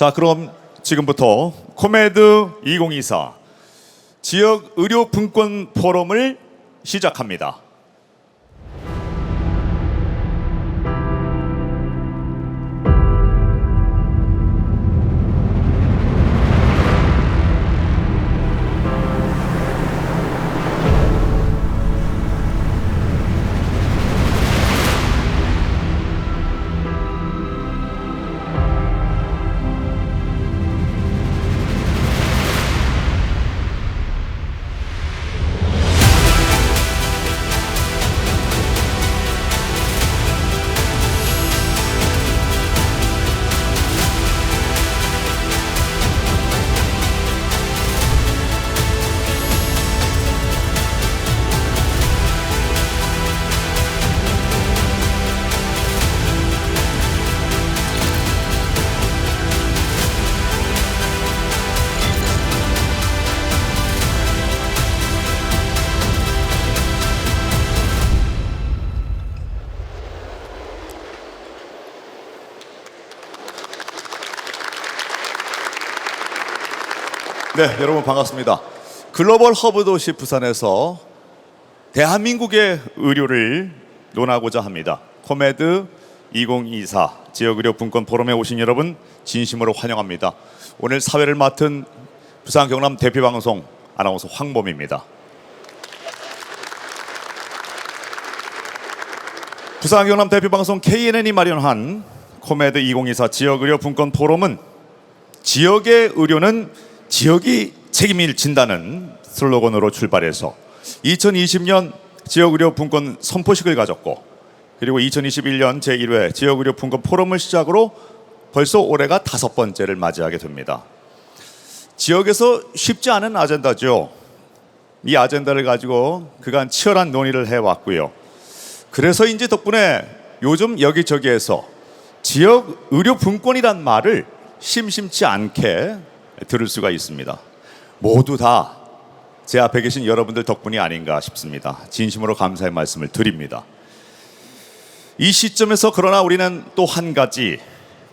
자, 그럼 지금부터 코메드 2024 지역 의료 분권 포럼을 시작합니다. 네, 여러분 반갑습니다. 글로벌 허브 도시 부산에서 대한민국의 의료를 논하고자 합니다. 코메드 2024 지역의료 분권 포럼에 오신 여러분 진심으로 환영합니다. 오늘 사회를 맡은 부산 경남 대표방송 아나운서 황범입니다. 부산 경남 대표방송 KNN이 마련한 코메드 2024 지역의료 분권 포럼은 지역의 의료는 지역이 책임을 진다는 슬로건으로 출발해서 2020년 지역의료 분권 선포식을 가졌고, 그리고 2021년 제1회 지역의료 분권 포럼을 시작으로 벌써 올해가 5번째를 맞이하게 됩니다. 지역에서 쉽지 않은 아젠다죠. 이 아젠다를 가지고 그간 치열한 논의를 해왔고요. 그래서인지 덕분에 요즘 여기저기에서 지역 의료 분권이란 말을 심심치 않게 들을 수가 있습니다. 모두 다 제 앞에 계신 여러분들 덕분이 아닌가 싶습니다. 진심으로 감사의 말씀을 드립니다. 이 시점에서 그러나 우리는 또 한 가지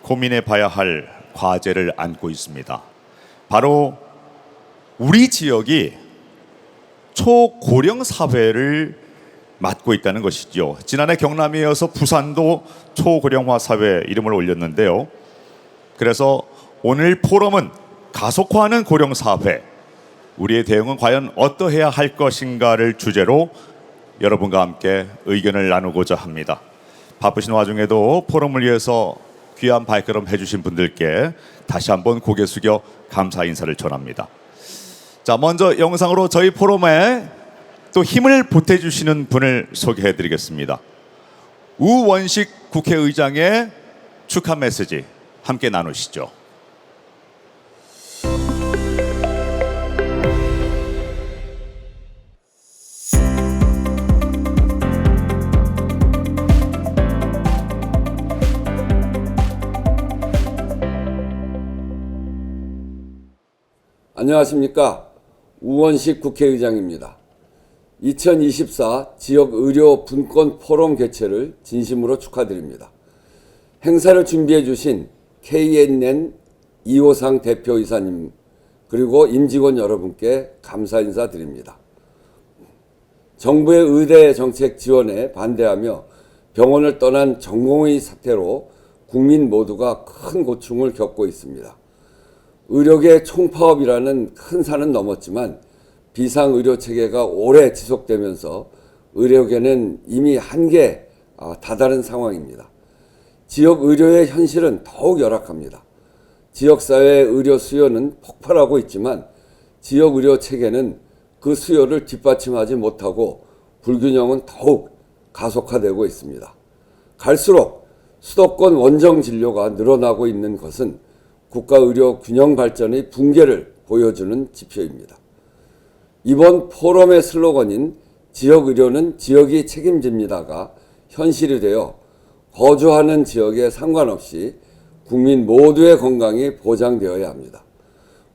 고민해 봐야 할 과제를 안고 있습니다. 바로 우리 지역이 초고령 사회를 맡고 있다는 것이죠. 지난해 경남에 이어서 부산도 초고령화 사회 이름을 올렸는데요. 그래서 오늘 포럼은 가속화하는 고령사회, 우리의 대응은 과연 어떠해야 할 것인가를 주제로 여러분과 함께 의견을 나누고자 합니다. 바쁘신 와중에도 포럼을 위해서 귀한 발걸음 해주신 분들께 다시 한번 고개 숙여 감사 인사를 전합니다. 자, 먼저 영상으로 저희 포럼에 또 힘을 보태주시는 분을 소개해드리겠습니다. 우원식 국회의장의 축하 메시지 함께 나누시죠. 안녕하십니까. 우원식 국회의장입니다. 2024 지역의료 분권 포럼 개최를 진심으로 축하드립니다. 행사를 준비해 주신 KNN 이호상 대표이사님 그리고 임직원 여러분께 감사 인사드립니다. 정부의 의대 정책 지원에 반대하며 병원을 떠난 전공의 사태로 국민 모두가 큰 고충을 겪고 있습니다. 의료계 총파업이라는 큰 산은 넘었지만 비상의료체계가 오래 지속되면서 의료계는 이미 한계에 다다른 상황입니다. 지역의료의 현실은 더욱 열악합니다. 지역사회의 의료 수요는 폭발하고 있지만 지역의료체계는 그 수요를 뒷받침하지 못하고 불균형은 더욱 가속화되고 있습니다. 갈수록 수도권 원정 진료가 늘어나고 있는 것은 국가의료 균형 발전의 붕괴를 보여주는 지표입니다. 이번 포럼의 슬로건인 지역의료는 지역이 책임집니다가 현실이 되어 거주하는 지역에 상관없이 국민 모두의 건강이 보장되어야 합니다.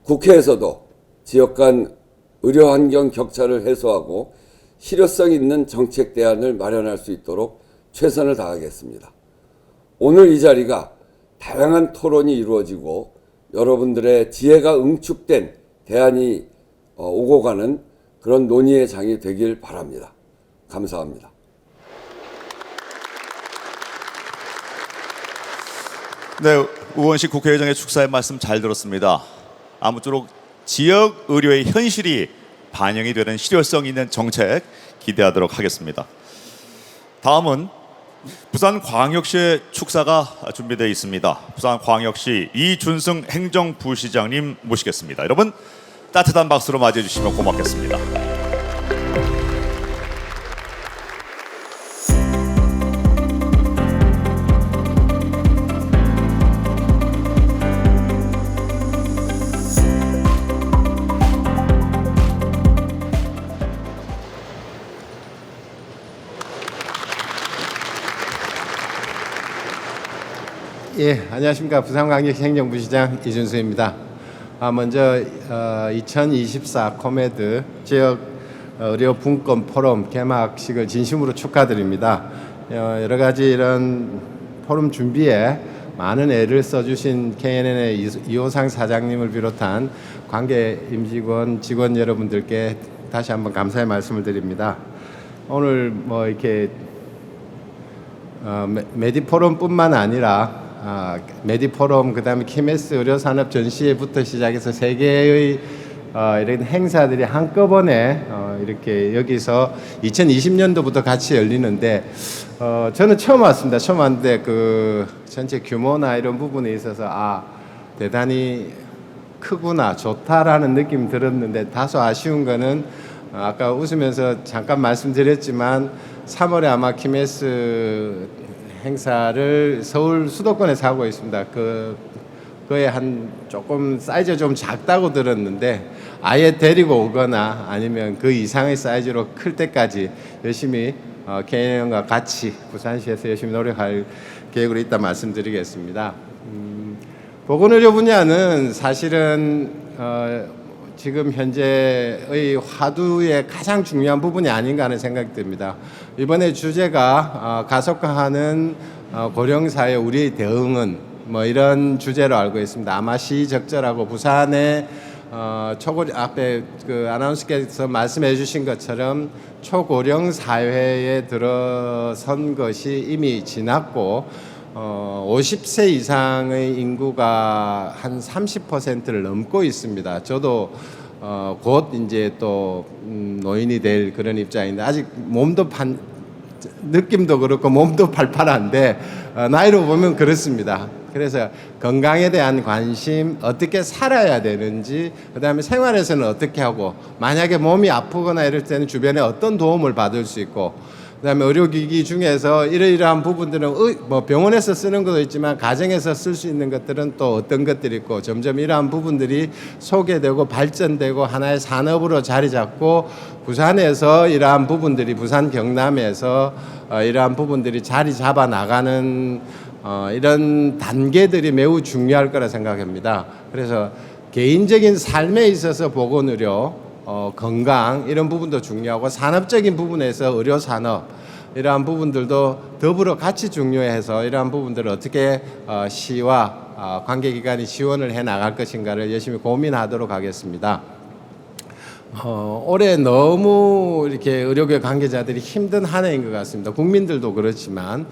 국회에서도 지역 간 의료 환경 격차를 해소하고 실효성 있는 정책 대안을 마련할 수 있도록 최선을 다하겠습니다. 오늘 이 자리가 다양한 토론이 이루어지고 여러분들의 지혜가 응축된 대안이 오고 가는 그런 논의의 장이 되길 바랍니다. 감사합니다. 네, 우원식 국회의장의 축사의 말씀 잘 들었습니다. 아무쪼록 지역 의료의 현실이 반영이 되는 실효성 있는 정책 기대하도록 하겠습니다. 다음은 부산광역시의 축사가 준비되어 있습니다. 부산광역시 이준승 행정부시장님 모시겠습니다. 여러분 따뜻한 박수로 맞이해 주시면 고맙겠습니다. 예, 안녕하십니까. 부산광역시 행정부시장 이준수입니다. 먼저 2024 코메드 지역 의료 분권 포럼 개막식을 진심으로 축하드립니다. 여러 가지 이런 포럼 준비에 많은 애를 써주신 KNN의 이호상 사장님을 비롯한 관계 임직원, 직원 여러분들께 다시 한번 감사의 말씀을 드립니다. 오늘 뭐 이렇게 메디포럼뿐만 아니라 메디포럼, 그다음에 KMS 의료산업 전시회부터 시작해서 세 개의 이런 행사들이 한꺼번에 이렇게 여기서 2020년도부터 같이 열리는데 저는 처음 왔습니다. 처음 왔는데 그 전체 규모나 이런 부분에 있어서 대단히 크구나, 좋다라는 느낌이 들었는데 다소 아쉬운 거는 아까 웃으면서 잠깐 말씀드렸지만 3월에 아마 KMS 행사를 서울 수도권에서 하고 있습니다. 그에 한 조금 사이즈가 좀 작다고 들었는데 아예 데리고 오거나 아니면 그 이상의 사이즈로 클 때까지 열심히 KNN과 같이 부산시에서 열심히 노력할 계획으로 있다 말씀드리겠습니다. 보건의료 분야는 사실은 지금 현재의 화두의 가장 중요한 부분이 아닌가 하는 생각이 듭니다. 이번에 주제가 가속화하는 고령사회 우리의 대응은 뭐 이런 주제로 알고 있습니다. 아마 시적절하고 부산의 앞에 그 아나운서께서 말씀해 주신 것처럼 초고령 사회에 들어선 것이 이미 지났고 50세 이상의 인구가 한 30%를 넘고 있습니다. 저도 곧 이제 또 노인이 될 그런 입장인데 아직 느낌도 그렇고 몸도 팔팔한데 나이로 보면 그렇습니다. 그래서 건강에 대한 관심, 어떻게 살아야 되는지, 그다음에 생활에서는 어떻게 하고, 만약에 몸이 아프거나 이럴 때는 주변에 어떤 도움을 받을 수 있고, 그다음에 의료기기 중에서 이러이러한 부분들은 뭐 병원에서 쓰는 것도 있지만 가정에서 쓸 수 있는 것들은 또 어떤 것들이 있고, 점점 이러한 부분들이 소개되고 발전되고 하나의 산업으로 자리 잡고, 부산에서 이러한 부분들이, 부산 경남에서 이러한 부분들이 자리 잡아 나가는 이런 단계들이 매우 중요할 거라 생각합니다. 그래서 개인적인 삶에 있어서 보건의료, 건강 이런 부분도 중요하고, 산업적인 부분에서 의료산업 이러한 부분들도 더불어 같이 중요해서 이러한 부분들을 어떻게 시와 관계기관이 지원을 해 나갈 것인가를 열심히 고민하도록 하겠습니다. 올해 너무 이렇게 의료계 관계자들이 힘든 한 해인 것 같습니다. 국민들도 그렇지만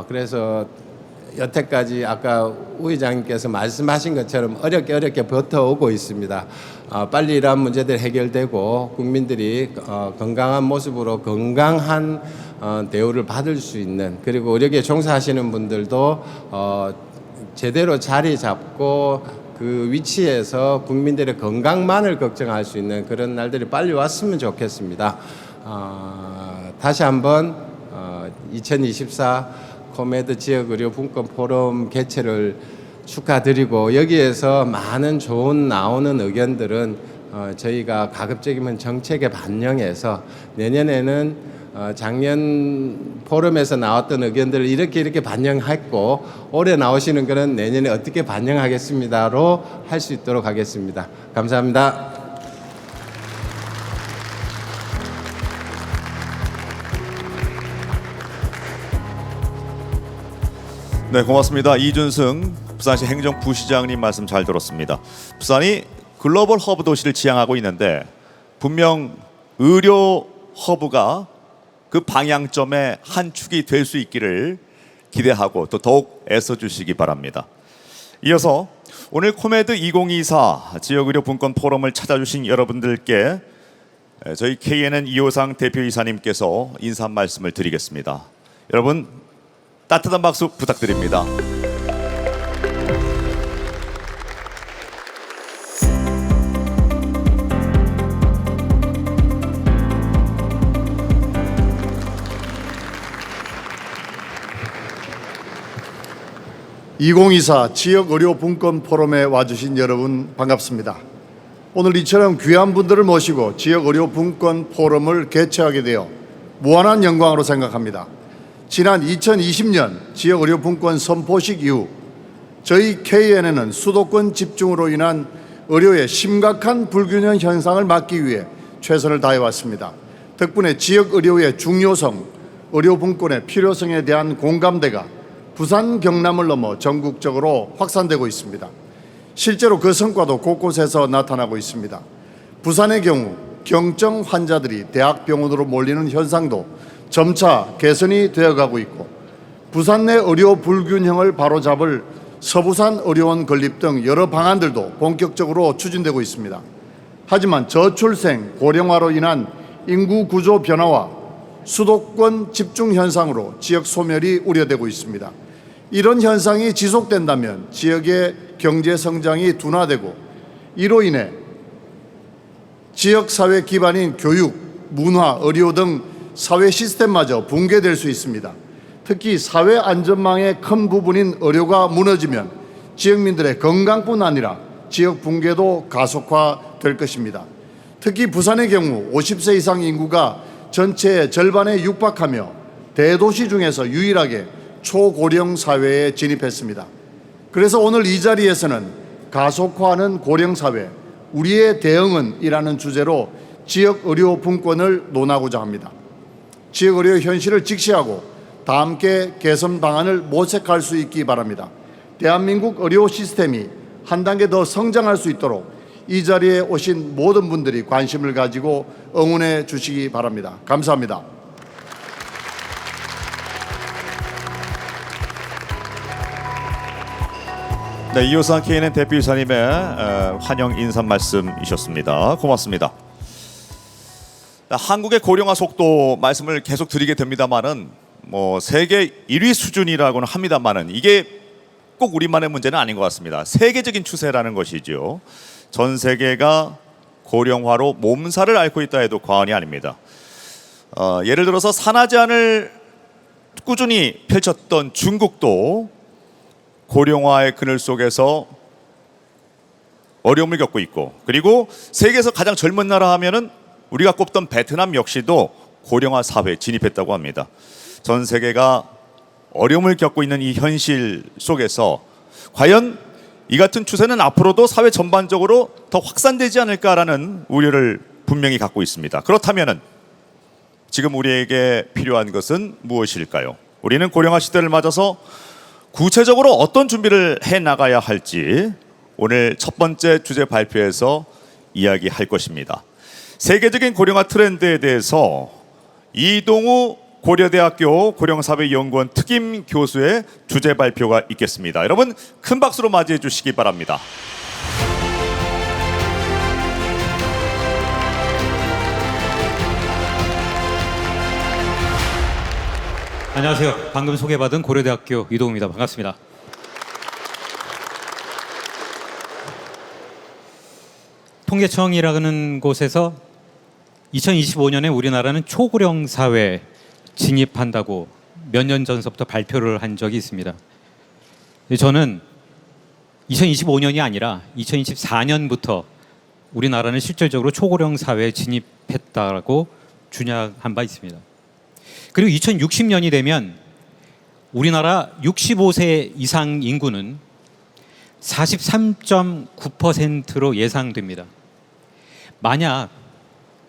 그래서 여태까지 아까 우 의장님께서 말씀하신 것처럼 어렵게 버텨오고 있습니다. 빨리 이러한 문제들 해결되고 국민들이 건강한 모습으로 건강한 대우를 받을 수 있는, 그리고 의료계에 종사하시는 분들도 제대로 자리 잡고 그 위치에서 국민들의 건강만을 걱정할 수 있는 그런 날들이 빨리 왔으면 좋겠습니다. 다시 한번 2024 코메드 지역의료 분권 포럼 개최를 축하드리고, 여기에서 많은 좋은 나오는 의견들은 저희가 가급적이면 정책에 반영해서 내년에는 작년 포럼에서 나왔던 의견들을 이렇게 반영했고, 올해 나오시는 거는 내년에 어떻게 반영하겠습니다로 할 수 있도록 하겠습니다. 감사합니다. 네, 고맙습니다. 이준승 부산시 행정부시장님 말씀 잘 들었습니다. 부산이 글로벌 허브 도시를 지향하고 있는데 분명 의료 허브가 그 방향점의 한 축이 될 수 있기를 기대하고 또 더욱 애써주시기 바랍니다. 이어서 오늘 코메드 2024 지역의료 분권 포럼을 찾아주신 여러분들께 저희 KNN 이호상 대표이사님께서 인사 말씀을 드리겠습니다. 여러분 따뜻한 박수 부탁드립니다. (2024) 지역의료분권 포럼에 와주신 여러분 반갑습니다. 오늘 이처럼 귀한 분들을 모시고 지역의료분권 포럼을 개최하게 되어 무한한 영광으로 생각합니다. 지난 2020년 지역의료분권 선포식 이후 저희 KNN은 수도권 집중으로 인한 의료의 심각한 불균형 현상을 막기 위해 최선을 다해왔습니다. 덕분에 지역의료의 중요성, 의료분권의 필요성에 대한 공감대가 부산, 경남을 넘어 전국적으로 확산되고 있습니다. 실제로 그 성과도 곳곳에서 나타나고 있습니다. 부산의 경우 경증 환자들이 대학병원으로 몰리는 현상도 점차 개선이 되어가고 있고 부산 내 의료 불균형을 바로잡을 서부산 의료원 건립 등 여러 방안들도 본격적으로 추진되고 있습니다. 하지만 저출생, 고령화로 인한 인구 구조 변화와 수도권 집중 현상으로 지역 소멸이 우려되고 있습니다. 이런 현상이 지속된다면 지역의 경제 성장이 둔화되고 이로 인해 지역사회 기반인 교육, 문화, 의료 등 사회 시스템마저 붕괴될 수 있습니다. 특히 사회 안전망의 큰 부분인 의료가 무너지면 지역민들의 건강뿐 아니라 지역 붕괴도 가속화될 것입니다. 특히 부산의 경우 50세 이상 인구가 전체의 절반에 육박하며 대도시 중에서 유일하게 초고령 사회에 진입했습니다. 그래서 오늘 이 자리에서는 가속화하는 고령 사회, 우리의 대응은 이라는 주제로 지역 의료 분권을 논하고자 합니다. 지역 의료 현실을 직시하고 다 함께 개선 방안을 모색할 수 있기 바랍니다. 대한민국 의료 시스템이 한 단계 더 성장할 수 있도록 이 자리에 오신 모든 분들이 관심을 가지고 응원해 주시기 바랍니다. 감사합니다. 네, 이호상 KNN 대표이사님의 환영 인사 말씀이셨습니다. 고맙습니다. 한국의 고령화 속도 말씀을 계속 드리게 됩니다만은 세계 1위 수준이라고는 합니다만은 이게 꼭 우리만의 문제는 아닌 것 같습니다. 세계적인 추세라는 것이죠. 전 세계가 고령화로 몸살을 앓고 있다 해도 과언이 아닙니다. 예를 들어서 산화 제한을 꾸준히 펼쳤던 중국도 고령화의 그늘 속에서 어려움을 겪고 있고, 그리고 세계에서 가장 젊은 나라 하면은 우리가 꼽던 베트남 역시도 고령화 사회에 진입했다고 합니다. 전 세계가 어려움을 겪고 있는 이 현실 속에서 과연 이 같은 추세는 앞으로도 사회 전반적으로 더 확산되지 않을까라는 우려를 분명히 갖고 있습니다. 그렇다면은 지금 우리에게 필요한 것은 무엇일까요? 우리는 고령화 시대를 맞아서 구체적으로 어떤 준비를 해 나가야 할지 오늘 첫 번째 주제 발표에서 이야기할 것입니다. 세계적인 고령화 트렌드에 대해서 이동우 고려대학교 고령사회연구원 특임 교수의 주제 발표가 있겠습니다. 여러분 큰 박수로 맞이해 주시기 바랍니다. 안녕하세요. 방금 소개받은 고려대학교 이동우입니다. 반갑습니다. 통계청이라는 곳에서 2025년에 우리나라는 초고령 사회에 진입한다고 몇 년 전서부터 발표를 한 적이 있습니다. 저는 2025년이 아니라 2024년부터 우리나라는 실질적으로 초고령 사회에 진입했다고 주장한 바 있습니다. 그리고 2060년이 되면 우리나라 65세 이상 인구는 43.9%로 예상됩니다. 만약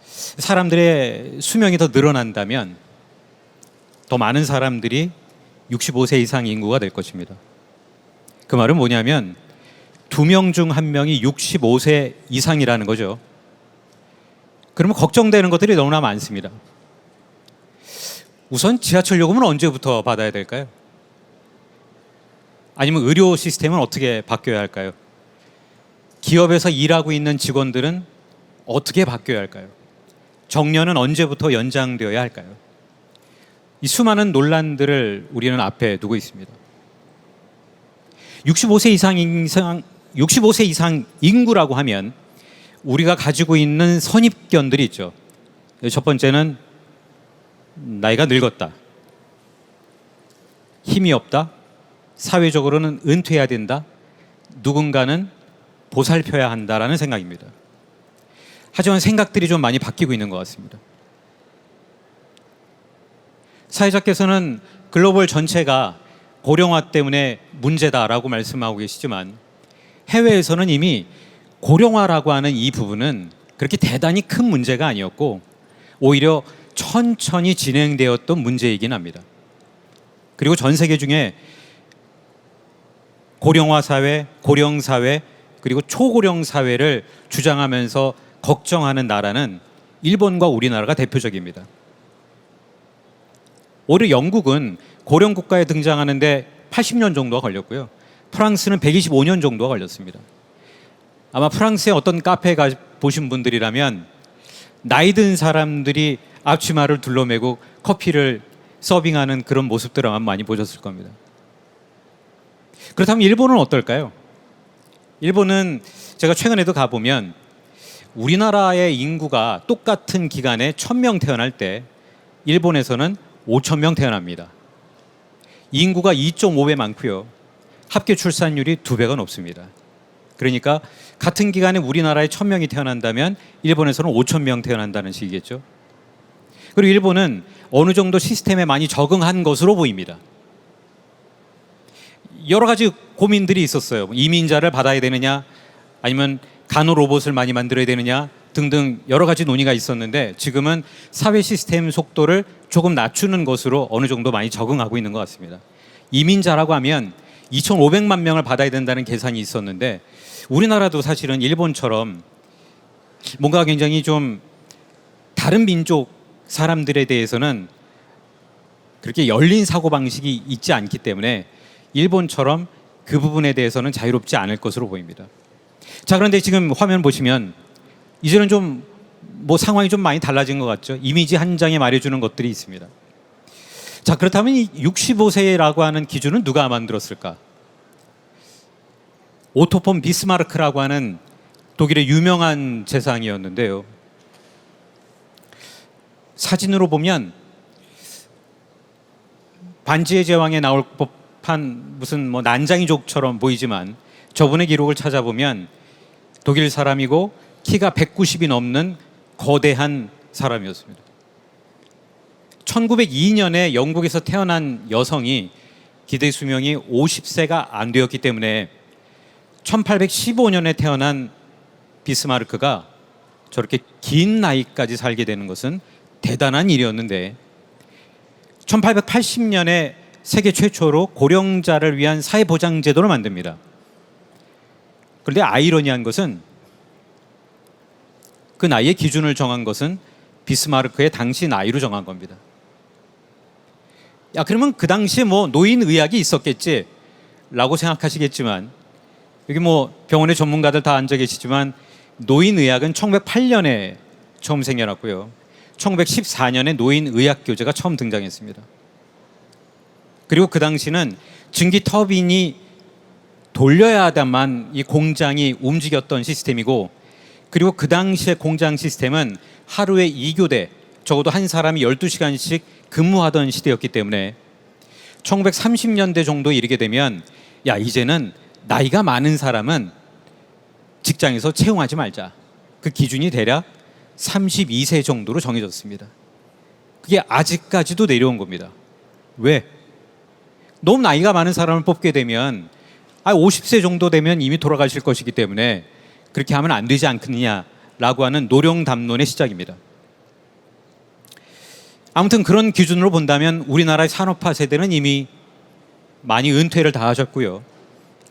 사람들의 수명이 더 늘어난다면 더 많은 사람들이 65세 이상 인구가 될 것입니다. 그 말은 뭐냐면 2명 중 1명이 65세 이상이라는 거죠. 그러면 걱정되는 것들이 너무나 많습니다. 우선 지하철 요금은 언제부터 받아야 될까요? 아니면 의료 시스템은 어떻게 바뀌어야 할까요? 기업에서 일하고 있는 직원들은 어떻게 바뀌어야 할까요? 정년은 언제부터 연장되어야 할까요? 이 수많은 논란들을 우리는 앞에 두고 있습니다. 65세 이상 인구라고 하면 우리가 가지고 있는 선입견들이 있죠. 첫 번째는 나이가 늙었다, 힘이 없다, 사회적으로는 은퇴해야 된다, 누군가는 보살펴야 한다라는 생각입니다. 하지만 생각들이 좀 많이 바뀌고 있는 것 같습니다. 사회자께서는 글로벌 전체가 고령화 때문에 문제다라고 말씀하고 계시지만 해외에서는 이미 고령화라고 하는 이 부분은 그렇게 대단히 큰 문제가 아니었고 오히려 천천히 진행되었던 문제이긴 합니다. 그리고 전 세계 중에 고령화 사회, 고령 사회, 그리고 초고령 사회를 주장하면서 걱정하는 나라는 일본과 우리나라가 대표적입니다. 오히려 영국은 고령 국가에 등장하는데 80년 정도가 걸렸고요. 프랑스는 125년 정도가 걸렸습니다. 아마 프랑스의 어떤 카페에 가 보신 분들이라면 나이 든 사람들이 앞치마를 둘러매고 커피를 서빙하는 그런 모습들을 아마 많이 보셨을 겁니다. 그렇다면 일본은 어떨까요? 일본은 제가 최근에도 가보면 우리나라의 인구가 똑같은 기간에 1000명 태어날 때 일본에서는 5000명 태어납니다. 인구가 2.5배 많고요. 합계 출산율이 2배가 높습니다. 그러니까 같은 기간에 우리나라에 1000명이 태어난다면 일본에서는 5000명 태어난다는 식이겠죠. 그리고 일본은 어느 정도 시스템에 많이 적응한 것으로 보입니다. 여러 가지 고민들이 있었어요. 이민자를 받아야 되느냐, 아니면 간호 로봇을 많이 만들어야 되느냐 등등 여러 가지 논의가 있었는데 지금은 사회 시스템 속도를 조금 낮추는 것으로 어느 정도 많이 적응하고 있는 것 같습니다. 이민자라고 하면 2,500만 명을 받아야 된다는 계산이 있었는데 우리나라도 사실은 일본처럼 뭔가 굉장히 좀 다른 민족 사람들에 대해서는 그렇게 열린 사고방식이 있지 않기 때문에 일본처럼 그 부분에 대해서는 자유롭지 않을 것으로 보입니다. 자, 그런데 지금 화면 보시면 이제는 좀 뭐 상황이 좀 많이 달라진 것 같죠. 이미지 한 장에 말해주는 것들이 있습니다. 자, 그렇다면 이 65세라고 하는 기준은 누가 만들었을까? 오토 폰 비스마르크라고 하는 독일의 유명한 재상이었는데요. 사진으로 보면 반지의 제왕에 나올 법한 무슨 뭐 난장이족처럼 보이지만 저분의 기록을 찾아보면 독일 사람이고 키가 190이 넘는 거대한 사람이었습니다. 1902년에 영국에서 태어난 여성이 기대 수명이 50세가 안 되었기 때문에 1815년에 태어난 비스마르크가 저렇게 긴 나이까지 살게 되는 것은 대단한 일이었는데 1880년에 세계 최초로 고령자를 위한 사회보장제도를 만듭니다. 그런데 아이러니한 것은 그 나이의 기준을 정한 것은 비스마르크의 당시 나이로 정한 겁니다. 야, 그러면 그 당시에 뭐 노인의학이 있었겠지 라고 생각하시겠지만 여기 뭐 병원의 전문가들 다 앉아 계시지만 노인의학은 1908년에 처음 생겨났고요. 1914년에 노인의학교재가 처음 등장했습니다. 그리고 그 당시는 증기 터빈이 돌려야만 이 공장이 움직였던 시스템이고 그리고 그 당시의 공장 시스템은 하루에 2교대, 적어도 한 사람이 12시간씩 근무하던 시대였기 때문에 1930년대 정도에 이르게 되면 야, 이제는 나이가 많은 사람은 직장에서 채용하지 말자. 그 기준이 대략 32세 정도로 정해졌습니다. 그게 아직까지도 내려온 겁니다. 왜? 너무 나이가 많은 사람을 뽑게 되면 50세 정도 되면 이미 돌아가실 것이기 때문에 그렇게 하면 안 되지 않겠느냐라고 하는 노령담론의 시작입니다. 아무튼 그런 기준으로 본다면 우리나라의 산업화 세대는 이미 많이 은퇴를 다 하셨고요.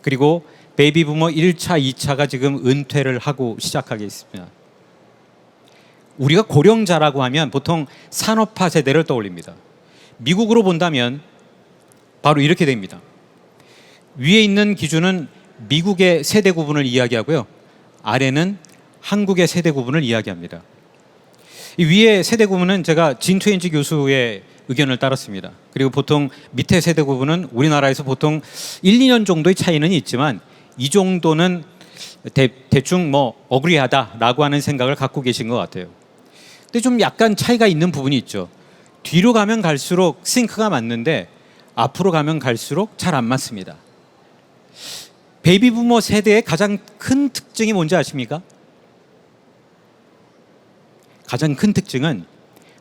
그리고 베이비 부머 1차, 2차가 지금 은퇴를 하고 시작하게 있습니다. 우리가 고령자라고 하면 보통 산업화 세대를 떠올립니다. 미국으로 본다면 바로 이렇게 됩니다. 위에 있는 기준은 미국의 세대 구분을 이야기하고요. 아래는 한국의 세대 구분을 이야기합니다. 이 위에 세대 구분은 제가 진투엔지 교수의 의견을 따랐습니다. 그리고 보통 밑에 세대 구분은 우리나라에서 보통 1, 2년 정도의 차이는 있지만 이 정도는 대충 뭐 어그리하다라고 하는 생각을 갖고 계신 것 같아요. 근데 좀 약간 차이가 있는 부분이 있죠. 뒤로 가면 갈수록 싱크가 맞는데 앞으로 가면 갈수록 잘 안 맞습니다. 베이비 부머 세대의 가장 큰 특징이 뭔지 아십니까? 가장 큰 특징은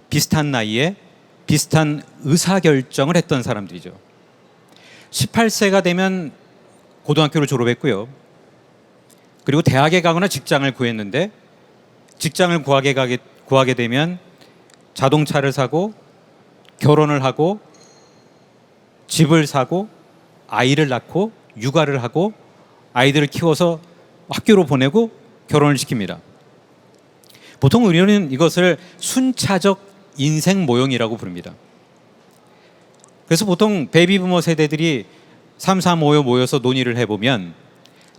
비슷한 나이에 비슷한 의사결정을 했던 사람들이죠. 18세가 되면 고등학교를 졸업했고요. 그리고 대학에 가거나 직장을 구했는데 직장을 구하게 되면 자동차를 사고 결혼을 하고 집을 사고 아이를 낳고 육아를 하고 아이들을 키워서 학교로 보내고 결혼을 시킵니다. 보통 우리는 이것을 순차적 인생 모형이라고 부릅니다. 그래서 보통 베이비 부머 세대들이 3, 4, 5여 모여서 논의를 해보면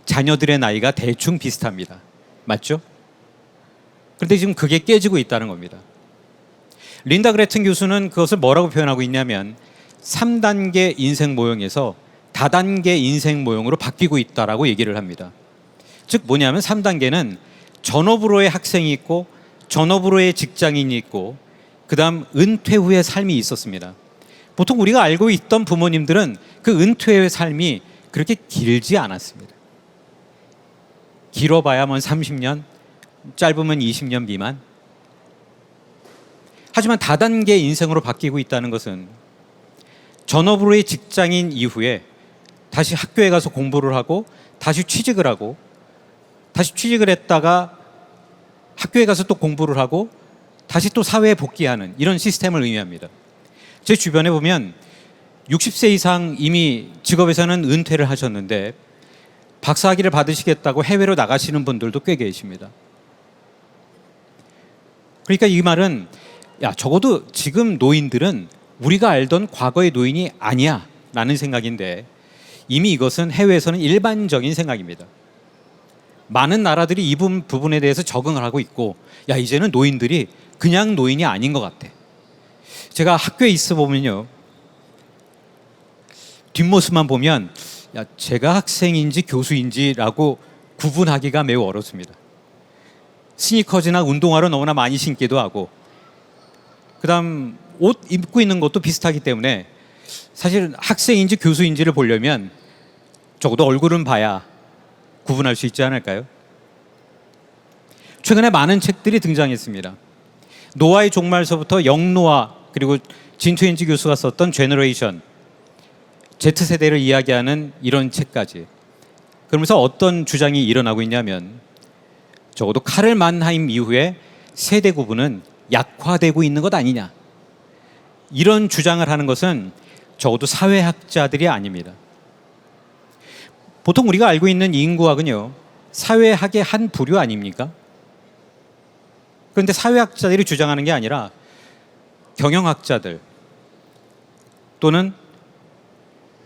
자녀들의 나이가 대충 비슷합니다. 맞죠? 그런데 지금 그게 깨지고 있다는 겁니다. 린다 그레튼 교수는 그것을 뭐라고 표현하고 있냐면 3단계 인생 모형에서 다단계 인생 모형으로 바뀌고 있다라고 얘기를 합니다. 즉 뭐냐면 3단계는 전업으로의 학생이 있고 전업으로의 직장인이 있고 그다음 은퇴 후의 삶이 있었습니다. 보통 우리가 알고 있던 부모님들은 그 은퇴 후의 삶이 그렇게 길지 않았습니다. 길어봐야 뭐 30년, 짧으면 20년 미만. 하지만 다단계 인생으로 바뀌고 있다는 것은 전업으로의 직장인 이후에 다시 학교에 가서 공부를 하고 다시 취직을 하고 다시 취직을 했다가 학교에 가서 또 공부를 하고 다시 또 사회에 복귀하는 이런 시스템을 의미합니다. 제 주변에 보면 60세 이상 이미 직업에서는 은퇴를 하셨는데 박사학위를 받으시겠다고 해외로 나가시는 분들도 꽤 계십니다. 그러니까 이 말은 야 적어도 지금 노인들은 우리가 알던 과거의 노인이 아니야 라는 생각인데 이미 이것은 해외에서는 일반적인 생각입니다. 많은 나라들이 이 부분에 대해서 적응을 하고 있고 야 이제는 노인들이 그냥 노인이 아닌 것 같아. 제가 학교에 있어 보면요 뒷모습만 보면 야 제가 학생인지 교수인지라고 구분하기가 매우 어렵습니다. 스니커즈나 운동화를 너무나 많이 신기도 하고 그다음 옷 입고 있는 것도 비슷하기 때문에 사실 학생인지 교수인지를 보려면 적어도 얼굴은 봐야 구분할 수 있지 않을까요? 최근에 많은 책들이 등장했습니다. 노아의 종말서부터 영노아 그리고 진투엔지 교수가 썼던 제너레이션 Z세대를 이야기하는 이런 책까지. 그러면서 어떤 주장이 일어나고 있냐면 적어도 카를 만하임 이후에 세대 구분은 약화되고 있는 것 아니냐. 이런 주장을 하는 것은 적어도 사회학자들이 아닙니다. 보통 우리가 알고 있는 인구학은요 사회학의 한 부류 아닙니까? 그런데 사회학자들이 주장하는 게 아니라 경영학자들 또는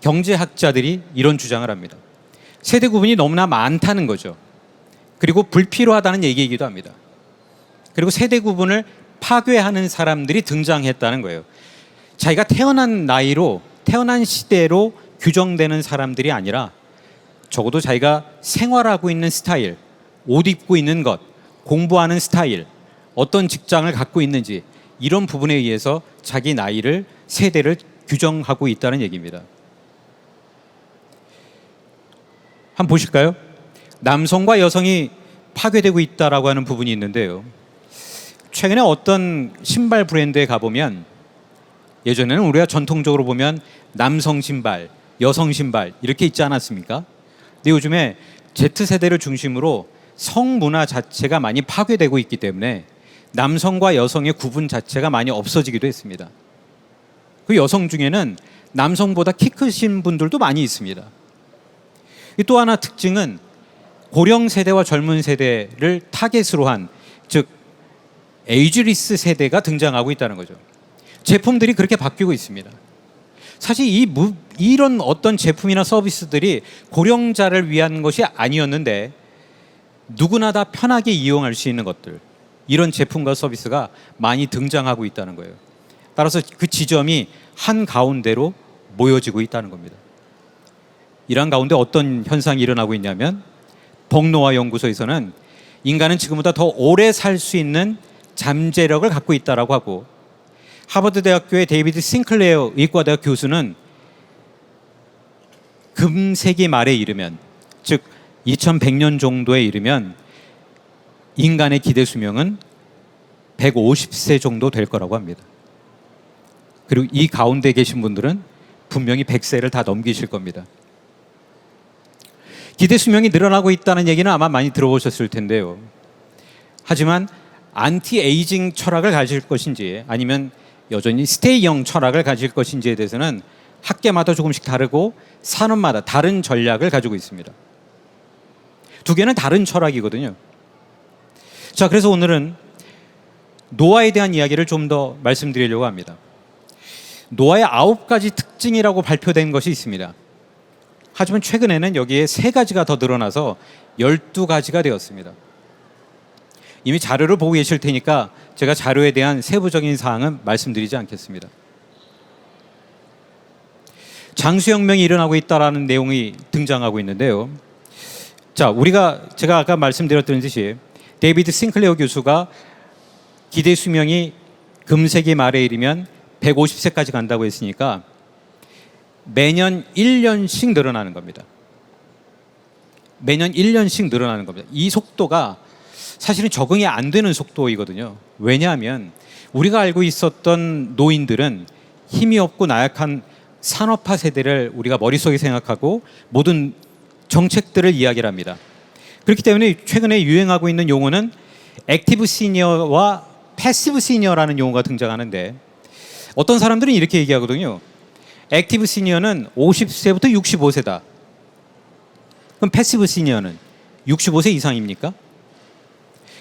경제학자들이 이런 주장을 합니다. 세대 구분이 너무나 많다는 거죠. 그리고 불필요하다는 얘기이기도 합니다. 그리고 세대 구분을 파괴하는 사람들이 등장했다는 거예요. 자기가 태어난 나이로 태어난 시대로 규정되는 사람들이 아니라 적어도 자기가 생활하고 있는 스타일, 옷 입고 있는 것, 공부하는 스타일, 어떤 직장을 갖고 있는지 이런 부분에 의해서 자기 나이를 세대를 규정하고 있다는 얘기입니다. 한번 보실까요? 남성과 여성이 파괴되고 있다라고 하는 부분이 있는데요. 최근에 어떤 신발 브랜드에 가보면 예전에는 우리가 전통적으로 보면 남성 신발, 여성 신발 이렇게 있지 않았습니까? 근데 요즘에 Z세대를 중심으로 성문화 자체가 많이 파괴되고 있기 때문에 남성과 여성의 구분 자체가 많이 없어지기도 했습니다. 그 여성 중에는 남성보다 키 크신 분들도 많이 있습니다. 또 하나 특징은 고령 세대와 젊은 세대를 타겟으로 한, 즉 에이지리스 세대가 등장하고 있다는 거죠. 제품들이 그렇게 바뀌고 있습니다. 사실 이런 어떤 제품이나 서비스들이 고령자를 위한 것이 아니었는데 누구나 다 편하게 이용할 수 있는 것들, 이런 제품과 서비스가 많이 등장하고 있다는 거예요. 따라서 그 지점이 한 가운데로 모여지고 있다는 겁니다. 이러한 가운데 어떤 현상이 일어나고 있냐면, 벅노아 연구소에서는 인간은 지금보다 더 오래 살 수 있는 잠재력을 갖고 있다라고 하고, 하버드 대학교의 데이비드 싱클레어 의과대학 교수는 금세기 말에 이르면, 즉 2100년 정도에 이르면 인간의 기대 수명은 150세 정도 될 거라고 합니다. 그리고 이 가운데 계신 분들은 분명히 100세를 다 넘기실 겁니다. 기대 수명이 늘어나고 있다는 얘기는 아마 많이 들어보셨을 텐데요. 하지만 안티 에이징 철학을 가질 것인지 아니면 여전히 스테이형 철학을 가질 것인지에 대해서는 학계마다 조금씩 다르고 산업마다 다른 전략을 가지고 있습니다. 두 개는 다른 철학이거든요. 자, 그래서 오늘은 노화에 대한 이야기를 좀 더 말씀드리려고 합니다. 노화의 9가지 특징이라고 발표된 것이 있습니다. 하지만 최근에는 여기에 3가지가 더 늘어나서 12가지가 되었습니다. 이미 자료를 보고 계실 테니까 제가 자료에 대한 세부적인 사항은 말씀드리지 않겠습니다. 장수혁명이 일어나고 있다라는 내용이 등장하고 있는데요. 자, 제가 아까 말씀드렸던 듯이 데이비드 싱클레어 교수가 기대 수명이 금세기 말에 이르면 150세까지 간다고 했으니까 매년 1년씩 늘어나는 겁니다. 매년 1년씩 늘어나는 겁니다. 이 속도가 사실은 적응이 안 되는 속도이거든요. 왜냐하면 우리가 알고 있었던 노인들은 힘이 없고 나약한 산업화 세대를 우리가 머릿속에 생각하고 모든 정책들을 이야기를 합니다. 그렇기 때문에 최근에 유행하고 있는 용어는 액티브 시니어와 패시브 시니어라는 용어가 등장하는데, 어떤 사람들은 이렇게 얘기하거든요. 액티브 시니어는 50세부터 65세다. 그럼 패시브 시니어는 65세 이상입니까?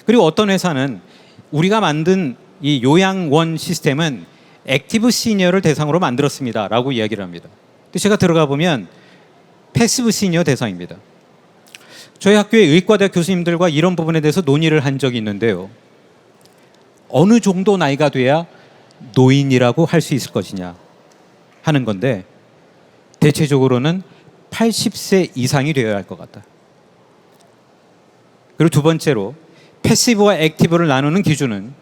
그리고 어떤 회사는 우리가 만든 이 요양원 시스템은 액티브 시니어를 대상으로 만들었습니다 라고 이야기를 합니다. 근데 제가 들어가 보면 패시브 시니어 대상입니다. 저희 학교의 의과대학 교수님들과 이런 부분에 대해서 논의를 한 적이 있는데요. 어느 정도 나이가 돼야 노인이라고 할 수 있을 것이냐 하는 건데, 대체적으로는 80세 이상이 되어야 할 것 같다. 그리고 두 번째로 패시브와 액티브를 나누는 기준은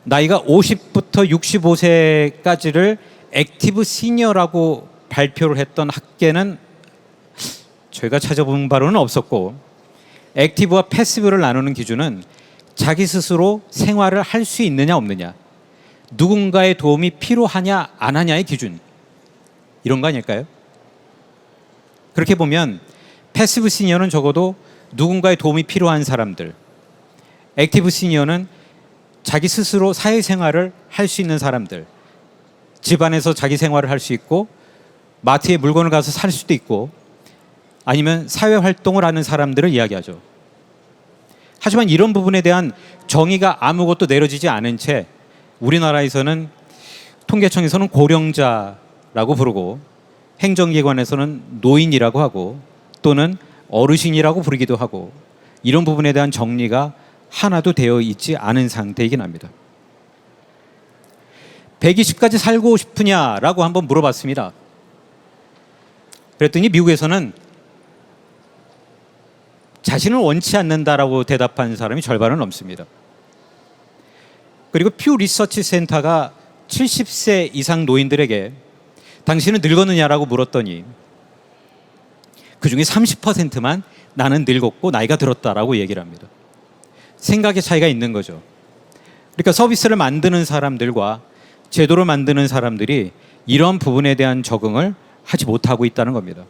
나이가 50부터 65세까지를 액티브 시니어라고 발표를 했던 학계는 저희가 찾아본 바로는 없었고, 액티브와 패시브를 나누는 기준은 자기 스스로 생활을 할 수 있느냐 없느냐, 누군가의 도움이 필요하냐 안 하냐의 기준, 이런 거 아닐까요? 그렇게 보면 패시브 시니어는 적어도 누군가의 도움이 필요한 사람들, 액티브 시니어는 자기 스스로 사회생활을 할 수 있는 사람들, 집안에서 자기 생활을 할 수 있고 마트에 물건을 가서 살 수도 있고 아니면 사회활동을 하는 사람들을 이야기하죠. 하지만 이런 부분에 대한 정의가 아무것도 내려지지 않은 채 우리나라에서는 통계청에서는 고령자라고 부르고 행정기관에서는 노인이라고 하고 또는 어르신이라고 부르기도 하고, 이런 부분에 대한 정리가 하나도 되어 있지 않은 상태이긴 합니다. 120까지 살고 싶으냐라고 한번 물어봤습니다. 그랬더니 미국에서는 자신을 원치 않는다라고 대답한 사람이 절반은 넘습니다. 그리고 퓨 리서치 센터가 70세 이상 노인들에게 당신은 늙었느냐라고 물었더니 그중에 30%만 나는 늙었고 나이가 들었다라고 얘기를 합니다. 생각의 차이가 있는 거죠. 그러니까 서비스를 만드는 사람들과 제도를 만드는 사람들이 이런 부분에 대한 적응을 하지 못하고 있다는 겁니다.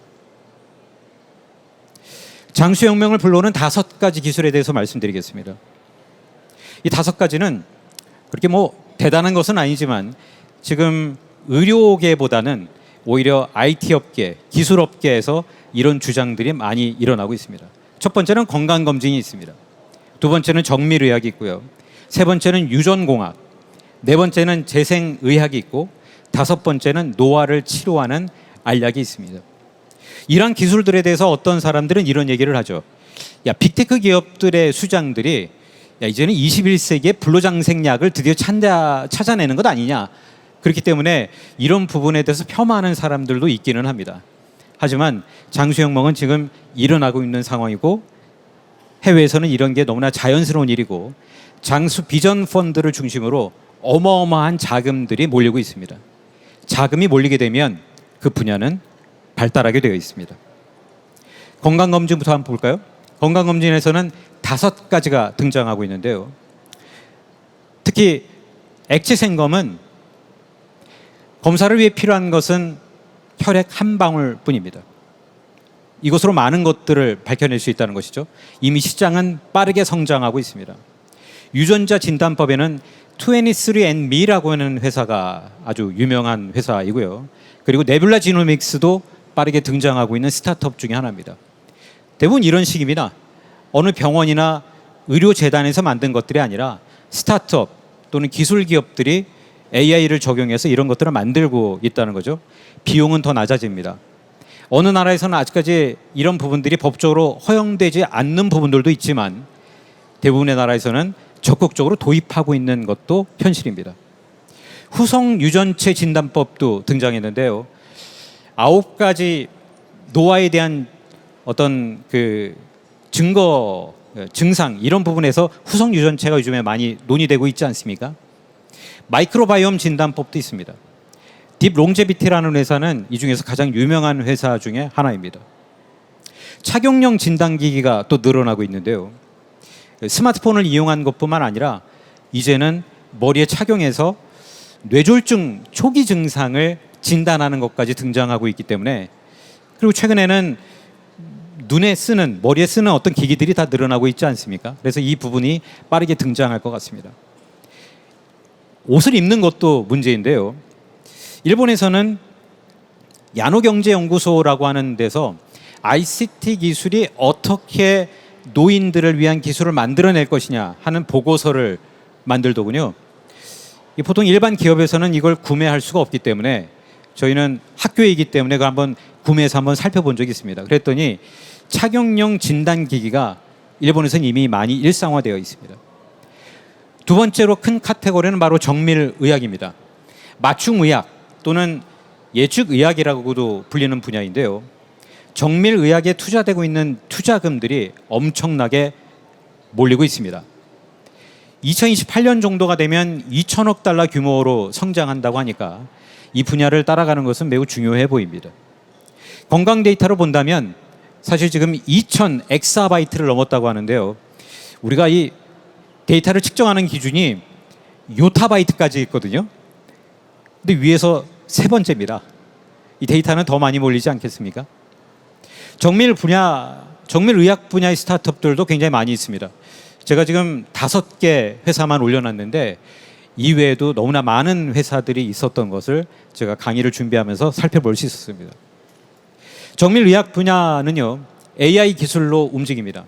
장수혁명을 불러오는 5가지 기술에 대해서 말씀드리겠습니다. 이 5가지는 그렇게 대단한 것은 아니지만 지금 의료계보다는 오히려 IT 업계, 기술 업계에서 이런 주장들이 많이 일어나고 있습니다. 첫 번째는 건강검진이 있습니다. 두 번째는 정밀의학이 있고요. 세 번째는 유전공학, 네 번째는 재생의학이 있고 다섯 번째는 노화를 치료하는 알약이 있습니다. 이러한 기술들에 대해서 어떤 사람들은 이런 얘기를 하죠. 야, 빅테크 기업들의 수장들이 야, 이제는 21세기의 불로장생약을 드디어 찾아내는 것 아니냐. 그렇기 때문에 이런 부분에 대해서 폄하하는 사람들도 있기는 합니다. 하지만 장수혁명은 지금 일어나고 있는 상황이고 해외에서는 이런 게 너무나 자연스러운 일이고 장수 비전 펀드를 중심으로 어마어마한 자금들이 몰리고 있습니다. 자금이 몰리게 되면 그 분야는 발달하게 되어 있습니다. 건강검진부터 한번 볼까요? 건강검진에서는 5가지가 등장하고 있는데요. 특히 액체생검은 검사를 위해 필요한 것은 혈액 한 방울 뿐입니다. 이것으로 많은 것들을 밝혀낼 수 있다는 것이죠. 이미 시장은 빠르게 성장하고 있습니다. 유전자 진단법에는 23andMe라고 하는 회사가 아주 유명한 회사이고요. 그리고 네뷸라 지노믹스도 빠르게 등장하고 있는 스타트업 중에 하나입니다. 대부분 이런 식입니다. 어느 병원이나 의료재단에서 만든 것들이 아니라 스타트업 또는 기술 기업들이 AI를 적용해서 이런 것들을 만들고 있다는 거죠. 비용은 더 낮아집니다. 어느 나라에서는 아직까지 이런 부분들이 법적으로 허용되지 않는 부분들도 있지만 대부분의 나라에서는 적극적으로 도입하고 있는 것도 현실입니다. 후성 유전체 진단법도 등장했는데요. 9가지 노화에 대한 어떤 그 증거, 증상 이런 부분에서 후성 유전체가 요즘에 많이 논의되고 있지 않습니까? 마이크로바이옴 진단법도 있습니다. 딥롱제비티라는 회사는 이 중에서 가장 유명한 회사 중에 하나입니다. 착용형 진단기기가 또 늘어나고 있는데요. 스마트폰을 이용한 것뿐만 아니라 이제는 머리에 착용해서 뇌졸중 초기 증상을 진단하는 것까지 등장하고 있기 때문에 그리고 최근에는 눈에 쓰는, 머리에 쓰는 어떤 기기들이 다 늘어나고 있지 않습니까? 그래서 이 부분이 빠르게 등장할 것 같습니다. 옷을 입는 것도 문제인데요. 일본에서는 야노경제연구소라고 하는 데서 ICT 기술이 어떻게 노인들을 위한 기술을 만들어낼 것이냐 하는 보고서를 만들더군요. 보통 일반 기업에서는 이걸 구매할 수가 없기 때문에 저희는 학교이기 때문에 그걸 한번 구매해서 한번 살펴본 적이 있습니다. 그랬더니 착용용 진단기기가 일본에서는 이미 많이 일상화되어 있습니다. 두 번째로 큰 카테고리는 바로 정밀의학입니다. 맞춤의학 또는 예측의학이라고도 불리는 분야인데요. 정밀의학에 투자되고 있는 투자금들이 엄청나게 몰리고 있습니다. 2028년 정도가 되면 2천억 달러 규모로 성장한다고 하니까 이 분야를 따라가는 것은 매우 중요해 보입니다. 건강 데이터로 본다면 사실 지금 2,000 엑사바이트를 넘었다고 하는데요. 우리가 이 데이터를 측정하는 기준이 요타바이트까지 있거든요. 근데 위에서 세 번째입니다. 이 데이터는 더 많이 몰리지 않겠습니까? 정밀의학 분야의 스타트업들도 굉장히 많이 있습니다. 제가 지금 5개 회사만 올려놨는데 이외에도 너무나 많은 회사들이 있었던 것을 제가 강의를 준비하면서 살펴볼 수 있었습니다. 정밀의학 분야는요, AI 기술로 움직입니다.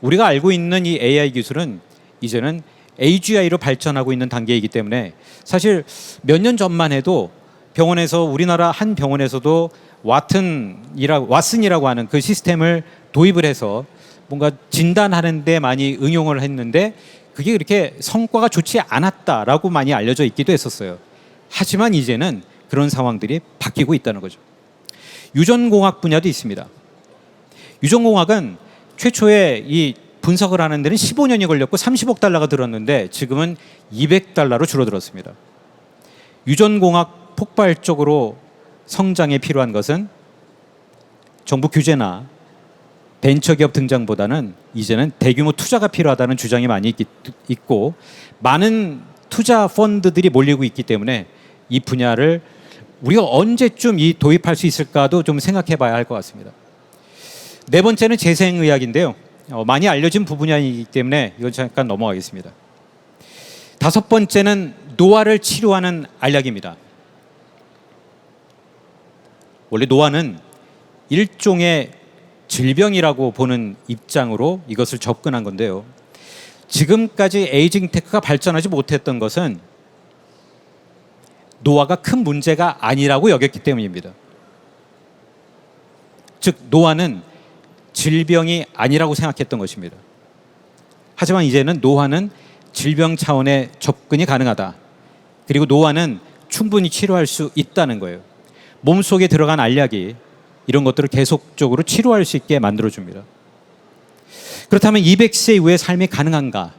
우리가 알고 있는 이 AI 기술은 이제는 AGI로 발전하고 있는 단계이기 때문에 사실 몇 년 전만 해도 병원에서 우리나라 한 병원에서도 왓슨이라고 하는 그 시스템을 도입을 해서 뭔가 진단하는 데 많이 응용을 했는데 그게 그렇게 성과가 좋지 않았다라고 많이 알려져 있기도 했었어요. 하지만 이제는 그런 상황들이 바뀌고 있다는 거죠. 유전공학 분야도 있습니다. 유전공학은 최초에 이 분석을 하는 데는 15년이 걸렸고 30억 달러가 들었는데 지금은 200달러로 줄어들었습니다. 유전공학 폭발적으로 성장에 필요한 것은 정부 규제나 벤처기업 등장보다는 이제는 대규모 투자가 필요하다는 주장이 많이 있고 많은 투자 펀드들이 몰리고 있기 때문에 이 분야를 우리가 언제쯤 도입할 수 있을까도 좀 생각해 봐야 할 것 같습니다. 네 번째는 재생의학인데요. 많이 알려진 부분이기 때문에 이건 잠깐 넘어가겠습니다. 다섯 번째는 노화를 치료하는 알약입니다. 원래 노화는 일종의 질병이라고 보는 입장으로 이것을 접근한 건데요. 지금까지 에이징 테크가 발전하지 못했던 것은 노화가 큰 문제가 아니라고 여겼기 때문입니다. 즉 노화는 질병이 아니라고 생각했던 것입니다. 하지만 이제는 노화는 질병 차원의 접근이 가능하다. 그리고 노화는 충분히 치료할 수 있다는 거예요. 몸속에 들어간 알약이 이런 것들을 계속적으로 치료할 수 있게 만들어줍니다. 그렇다면 200세 이후의 삶이 가능한가?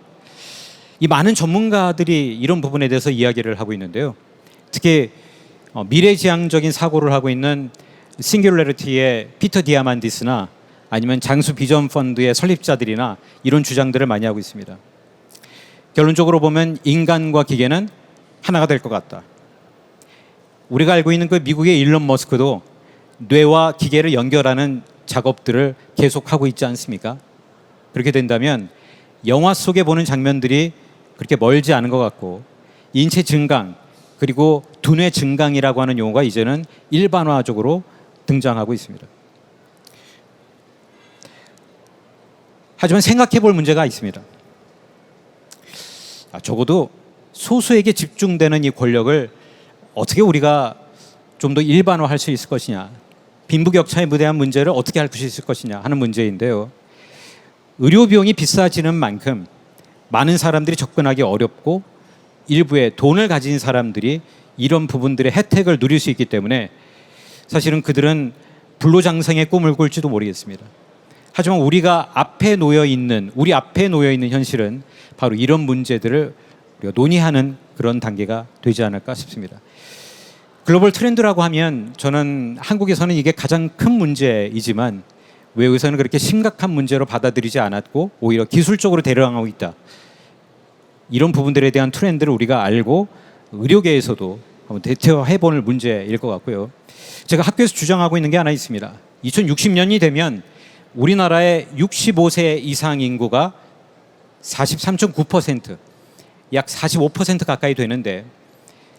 이 많은 전문가들이 이런 부분에 대해서 이야기를 하고 있는데요. 특히 미래지향적인 사고를 하고 있는 싱귤러리티의 피터 디아만디스나 아니면 장수 비전 펀드의 설립자들이나 이런 주장들을 많이 하고 있습니다. 결론적으로 보면 인간과 기계는 하나가 될 것 같다. 우리가 알고 있는 그 미국의 일론 머스크도 뇌와 기계를 연결하는 작업들을 계속하고 있지 않습니까? 그렇게 된다면 영화 속에 보는 장면들이 그렇게 멀지 않은 것 같고 인체 증강 그리고 두뇌 증강이라고 하는 용어가 이제는 일반화적으로 등장하고 있습니다. 하지만 생각해 볼 문제가 있습니다. 적어도 소수에게 집중되는 이 권력을 어떻게 우리가 좀 더 일반화할 수 있을 것이냐, 빈부격차에 대한 문제를 어떻게 할 수 있을 것이냐 하는 문제인데요. 의료 비용이 비싸지는 만큼 많은 사람들이 접근하기 어렵고 일부의 돈을 가진 사람들이 이런 부분들의 혜택을 누릴 수 있기 때문에 사실은 그들은 불로장생의 꿈을 꿀지도 모르겠습니다. 하지만 우리 앞에 놓여 있는 현실은 바로 이런 문제들을 우리가 논의하는 그런 단계가 되지 않을까 싶습니다. 글로벌 트렌드라고 하면 저는 한국에서는 이게 가장 큰 문제이지만 외국에서는 그렇게 심각한 문제로 받아들이지 않았고 오히려 기술적으로 대응하고 있다. 이런 부분들에 대한 트렌드를 우리가 알고 의료계에서도 한번 대처해볼 문제일 것 같고요. 제가 학교에서 주장하고 있는 게 하나 있습니다. 2060년이 되면 우리나라의 65세 이상 인구가 43.9%, 약 45% 가까이 되는데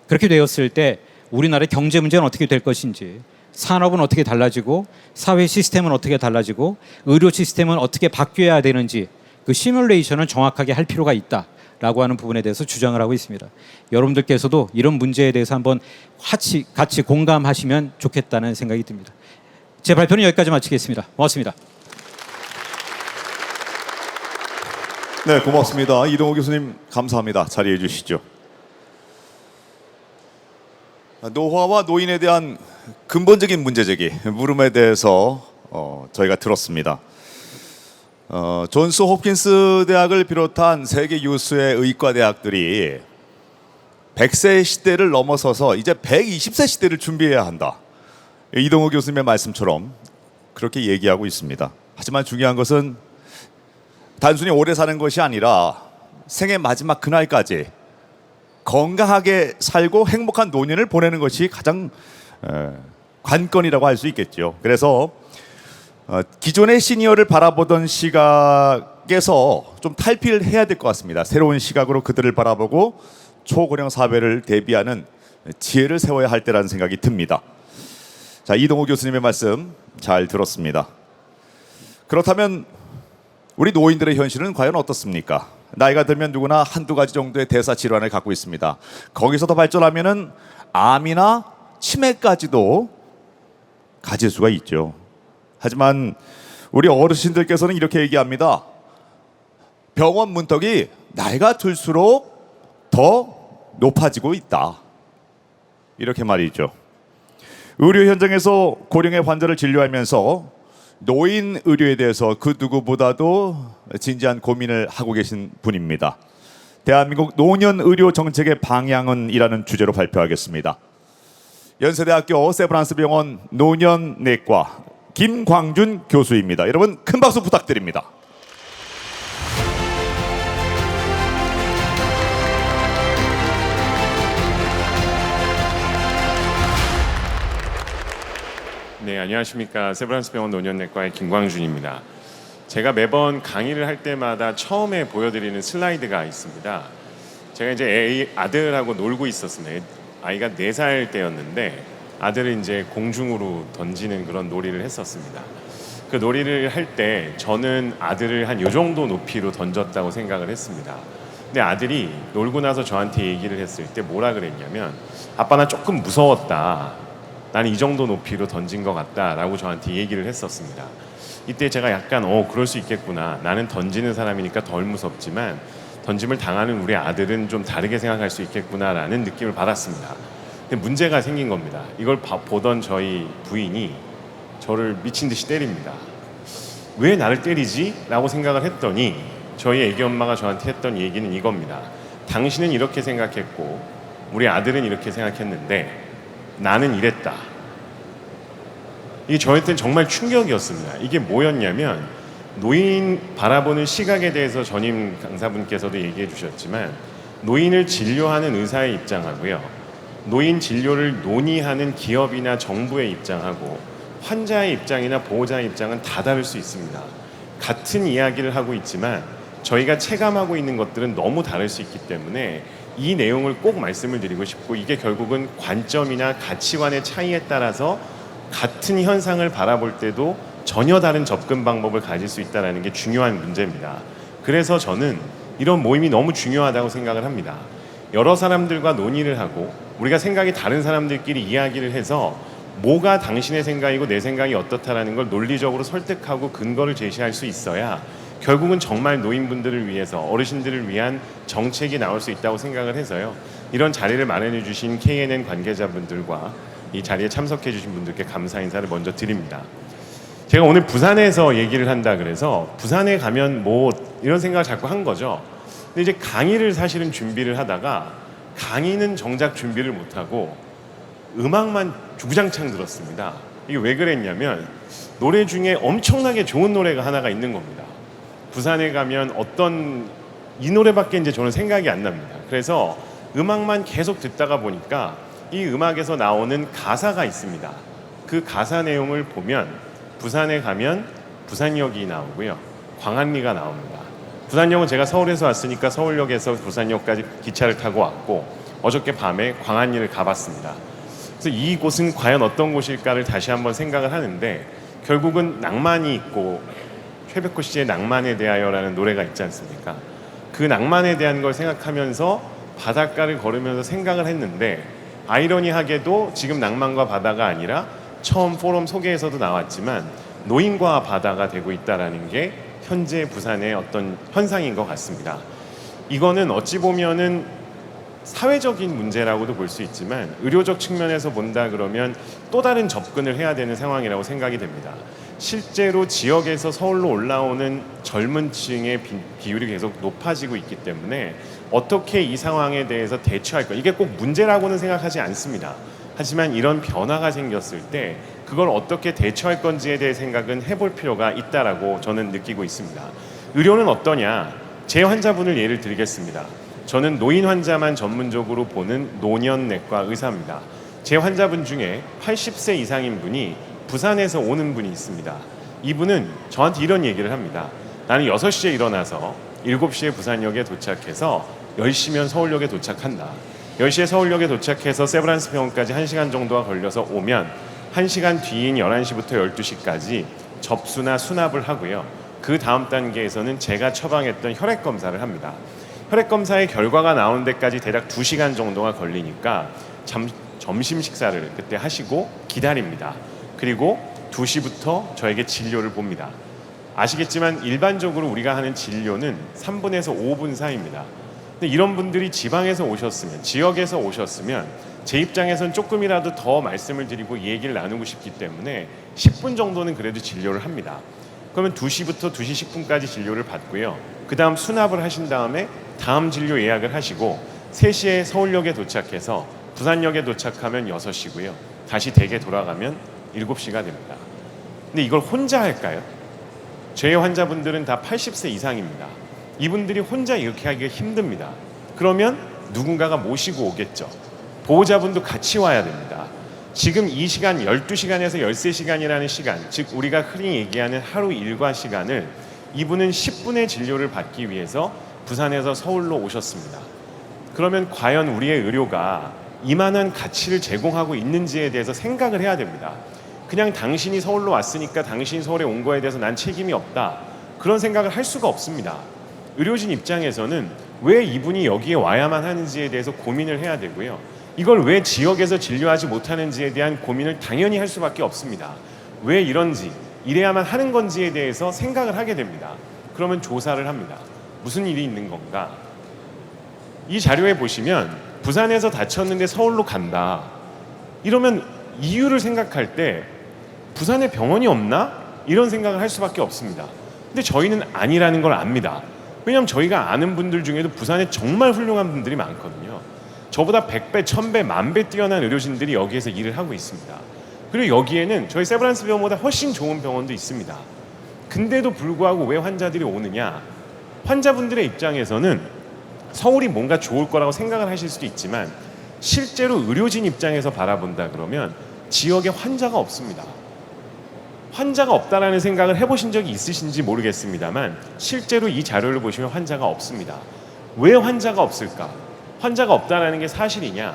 그렇게 되었을 때 우리나라의 경제 문제는 어떻게 될 것인지, 산업은 어떻게 달라지고 사회 시스템은 어떻게 달라지고 의료 시스템은 어떻게 바뀌어야 되는지 그 시뮬레이션을 정확하게 할 필요가 있다라고 하는 부분에 대해서 주장을 하고 있습니다. 여러분들께서도 이런 문제에 대해서 한번 같이 공감하시면 좋겠다는 생각이 듭니다. 제 발표는 여기까지 마치겠습니다. 고맙습니다. 네, 고맙습니다. 이동호 교수님 감사합니다. 자리해 주시죠. 노화와 노인에 대한 근본적인 문제 제기, 물음에 대해서 저희가 들었습니다. 존스 홉킨스 대학을 비롯한 세계 유수의 의과 대학들이 100세 시대를 넘어서서 이제 120세 시대를 준비해야 한다. 이동호 교수님의 말씀처럼 그렇게 얘기하고 있습니다. 하지만 중요한 것은 단순히 오래 사는 것이 아니라 생의 마지막 그날까지 건강하게 살고 행복한 노년을 보내는 것이 가장 관건이라고 할 수 있겠죠. 그래서 기존의 시니어를 바라보던 시각에서 좀 탈피를 해야 될 것 같습니다. 새로운 시각으로 그들을 바라보고 초고령 사회를 대비하는 지혜를 세워야 할 때라는 생각이 듭니다. 자, 이동호 교수님의 말씀 잘 들었습니다. 그렇다면 우리 노인들의 현실은 과연 어떻습니까? 나이가 들면 누구나 한두 가지 정도의 대사 질환을 갖고 있습니다. 거기서 더 발전하면은 암이나 치매까지도 가질 수가 있죠. 하지만 우리 어르신들께서는 이렇게 얘기합니다. 병원 문턱이 나이가 들수록 더 높아지고 있다. 이렇게 말이죠. 의료 현장에서 고령의 환자를 진료하면서 노인 의료에 대해서 그 누구보다도 진지한 고민을 하고 계신 분입니다. 대한민국 노년 의료 정책의 방향은 이라는 주제로 발표하겠습니다. 연세대학교 세브란스 병원 노년내과 김광준 교수입니다. 여러분 큰 박수 부탁드립니다. 네, 안녕하십니까. 세브란스 병원 노년내과의 김광준입니다. 제가 매번 강의를 할 때마다 처음에 보여드리는 슬라이드가 있습니다. 제가 이제 아들하고 놀고 있었습니다. 아이가 4살 때였는데 아들을 이제 공중으로 던지는 그런 놀이를 했었습니다. 그 놀이를 할 때 저는 아들을 한 요 정도 높이로 던졌다고 생각을 했습니다. 근데 아들이 놀고 나서 저한테 얘기를 했을 때 뭐라 그랬냐면, 아빠 나 조금 무서웠다. 나는 이 정도 높이로 던진 것 같다라고 저한테 얘기를 했었습니다. 이때 제가 약간 그럴 수 있겠구나. 나는 던지는 사람이니까 덜 무섭지만 던짐을 당하는 우리 아들은 좀 다르게 생각할 수 있겠구나라는 느낌을 받았습니다. 근데 문제가 생긴 겁니다. 이걸 보던 저희 부인이 저를 미친 듯이 때립니다. 왜 나를 때리지? 라고 생각을 했더니 저희 애기 엄마가 저한테 했던 얘기는 이겁니다. 당신은 이렇게 생각했고 우리 아들은 이렇게 생각했는데 나는 이랬다. 이게 저한테는 정말 충격이었습니다. 이게 뭐였냐면, 노인 바라보는 시각에 대해서 전임 강사분께서도 얘기해 주셨지만, 노인을 진료하는 의사의 입장하고요, 노인 진료를 논의하는 기업이나 정부의 입장하고 환자의 입장이나 보호자의 입장은 다 다를 수 있습니다. 같은 이야기를 하고 있지만 저희가 체감하고 있는 것들은 너무 다를 수 있기 때문에 이 내용을 꼭 말씀을 드리고 싶고, 이게 결국은 관점이나 가치관의 차이에 따라서 같은 현상을 바라볼 때도 전혀 다른 접근 방법을 가질 수 있다는 게 중요한 문제입니다. 그래서 저는 이런 모임이 너무 중요하다고 생각을 합니다. 여러 사람들과 논의를 하고 우리가 생각이 다른 사람들끼리 이야기를 해서 뭐가 당신의 생각이고 내 생각이 어떻다라는 걸 논리적으로 설득하고 근거를 제시할 수 있어야 결국은 정말 노인분들을 위해서, 어르신들을 위한 정책이 나올 수 있다고 생각을 해서요, 이런 자리를 마련해 주신 KNN 관계자분들과 이 자리에 참석해 주신 분들께 감사 인사를 먼저 드립니다. 제가 오늘 부산에서 얘기를 한다 그래서 부산에 가면 뭐 이런 생각을 자꾸 한 거죠. 근데 이제 강의를 사실은 준비를 하다가 강의는 정작 준비를 못하고 음악만 주구장창 들었습니다. 이게 왜 그랬냐면, 노래 중에 엄청나게 좋은 노래가 하나가 있는 겁니다. 부산에 가면 이 노래밖에 이제 저는 생각이 안 납니다. 그래서 음악만 계속 듣다가 보니까 이 음악에서 나오는 가사가 있습니다. 그 가사 내용을 보면 부산에 가면 부산역이 나오고요, 광안리가 나옵니다. 부산역은 제가 서울에서 왔으니까 서울역에서 부산역까지 기차를 타고 왔고, 어저께 밤에 광안리를 가봤습니다. 그래서 이곳은 과연 어떤 곳일까를 다시 한번 생각을 하는데, 결국은 낭만이 있고, 최백호 씨의 낭만에 대하여라는 노래가 있지 않습니까? 그 낭만에 대한 걸 생각하면서 바닷가를 걸으면서 생각을 했는데, 아이러니하게도 지금 낭만과 바다가 아니라 처음 포럼 소개에서도 나왔지만 노인과 바다가 되고 있다는 게 현재 부산의 어떤 현상인 것 같습니다. 이거는 어찌 보면은 사회적인 문제라고도 볼 수 있지만 의료적 측면에서 본다 그러면 또 다른 접근을 해야 되는 상황이라고 생각이 됩니다. 실제로 지역에서 서울로 올라오는 젊은 층의 비율이 계속 높아지고 있기 때문에 어떻게 이 상황에 대해서 대처할까, 이게 꼭 문제라고는 생각하지 않습니다. 하지만 이런 변화가 생겼을 때 그걸 어떻게 대처할 건지에 대해 생각은 해볼 필요가 있다라고 저는 느끼고 있습니다. 의료는 어떠냐? 제 환자분을 예를 들겠습니다. 저는 노인 환자만 전문적으로 보는 노년내과 의사입니다. 제 환자분 중에 80세 이상인 분이 부산에서 오는 분이 있습니다. 이분은 저한테 이런 얘기를 합니다. 나는 6시에 일어나서 7시에 부산역에 도착해서 10시면 서울역에 도착한다. 10시에 서울역에 도착해서 세브란스 병원까지 1시간 정도가 걸려서 오면 1시간 뒤인 11시부터 12시까지 접수나 수납을 하고요. 그 다음 단계에서는 제가 처방했던 혈액 검사를 합니다. 혈액 검사의 결과가 나오는 데까지 대략 2시간 정도가 걸리니까 점심 식사를 그때 하시고 기다립니다. 그리고 2시부터 저에게 진료를 봅니다. 아시겠지만 일반적으로 우리가 하는 진료는 3분에서 5분 사이입니다. 근데 이런 분들이 지방에서 오셨으면, 지역에서 오셨으면 제 입장에선 조금이라도 더 말씀을 드리고 얘기를 나누고 싶기 때문에 10분 정도는 그래도 진료를 합니다. 그러면 2시부터 2시 10분까지 진료를 받고요. 그 다음 수납을 하신 다음에 다음 진료 예약을 하시고 3시에 서울역에 도착해서 부산역에 도착하면 6시고요. 다시 댁에 돌아가면 7시가 됩니다. 근데 이걸 혼자 할까요? 제 환자분들은 다 80세 이상입니다. 이분들이 혼자 이렇게 하기가 힘듭니다. 그러면 누군가가 모시고 오겠죠. 보호자분도 같이 와야 됩니다. 지금 이 시간 12시간에서 13시간이라는 시간, 즉 우리가 흔히 얘기하는 하루 일과 시간을 이분은 10분의 진료를 받기 위해서 부산에서 서울로 오셨습니다. 그러면 과연 우리의 의료가 이만한 가치를 제공하고 있는지에 대해서 생각을 해야 됩니다. 그냥 당신이 서울로 왔으니까 당신이 서울에 온 거에 대해서 난 책임이 없다. 그런 생각을 할 수가 없습니다. 의료진 입장에서는 왜 이분이 여기에 와야만 하는지에 대해서 고민을 해야 되고요. 이걸 왜 지역에서 진료하지 못하는지에 대한 고민을 당연히 할 수밖에 없습니다. 왜 이런지, 이래야만 하는 건지에 대해서 생각을 하게 됩니다. 그러면 조사를 합니다. 무슨 일이 있는 건가? 이 자료에 보시면 부산에서 다쳤는데 서울로 간다. 이러면 이유를 생각할 때 부산에 병원이 없나? 이런 생각을 할 수밖에 없습니다. 근데 저희는 아니라는 걸 압니다. 왜냐하면 저희가 아는 분들 중에도 부산에 정말 훌륭한 분들이 많거든요. 저보다 100배, 1000배, 1000배 뛰어난 의료진들이 여기에서 일을 하고 있습니다. 그리고 여기에는 저희 세브란스 병원보다 훨씬 좋은 병원도 있습니다. 근데도 불구하고 왜 환자들이 오느냐? 환자분들의 입장에서는 서울이 뭔가 좋을 거라고 생각을 하실 수도 있지만 실제로 의료진 입장에서 바라본다 그러면 지역에 환자가 없습니다. 환자가 없다라는 생각을 해보신 적이 있으신지 모르겠습니다만 실제로 이 자료를 보시면 환자가 없습니다. 왜 환자가 없을까? 환자가 없다라는 게 사실이냐?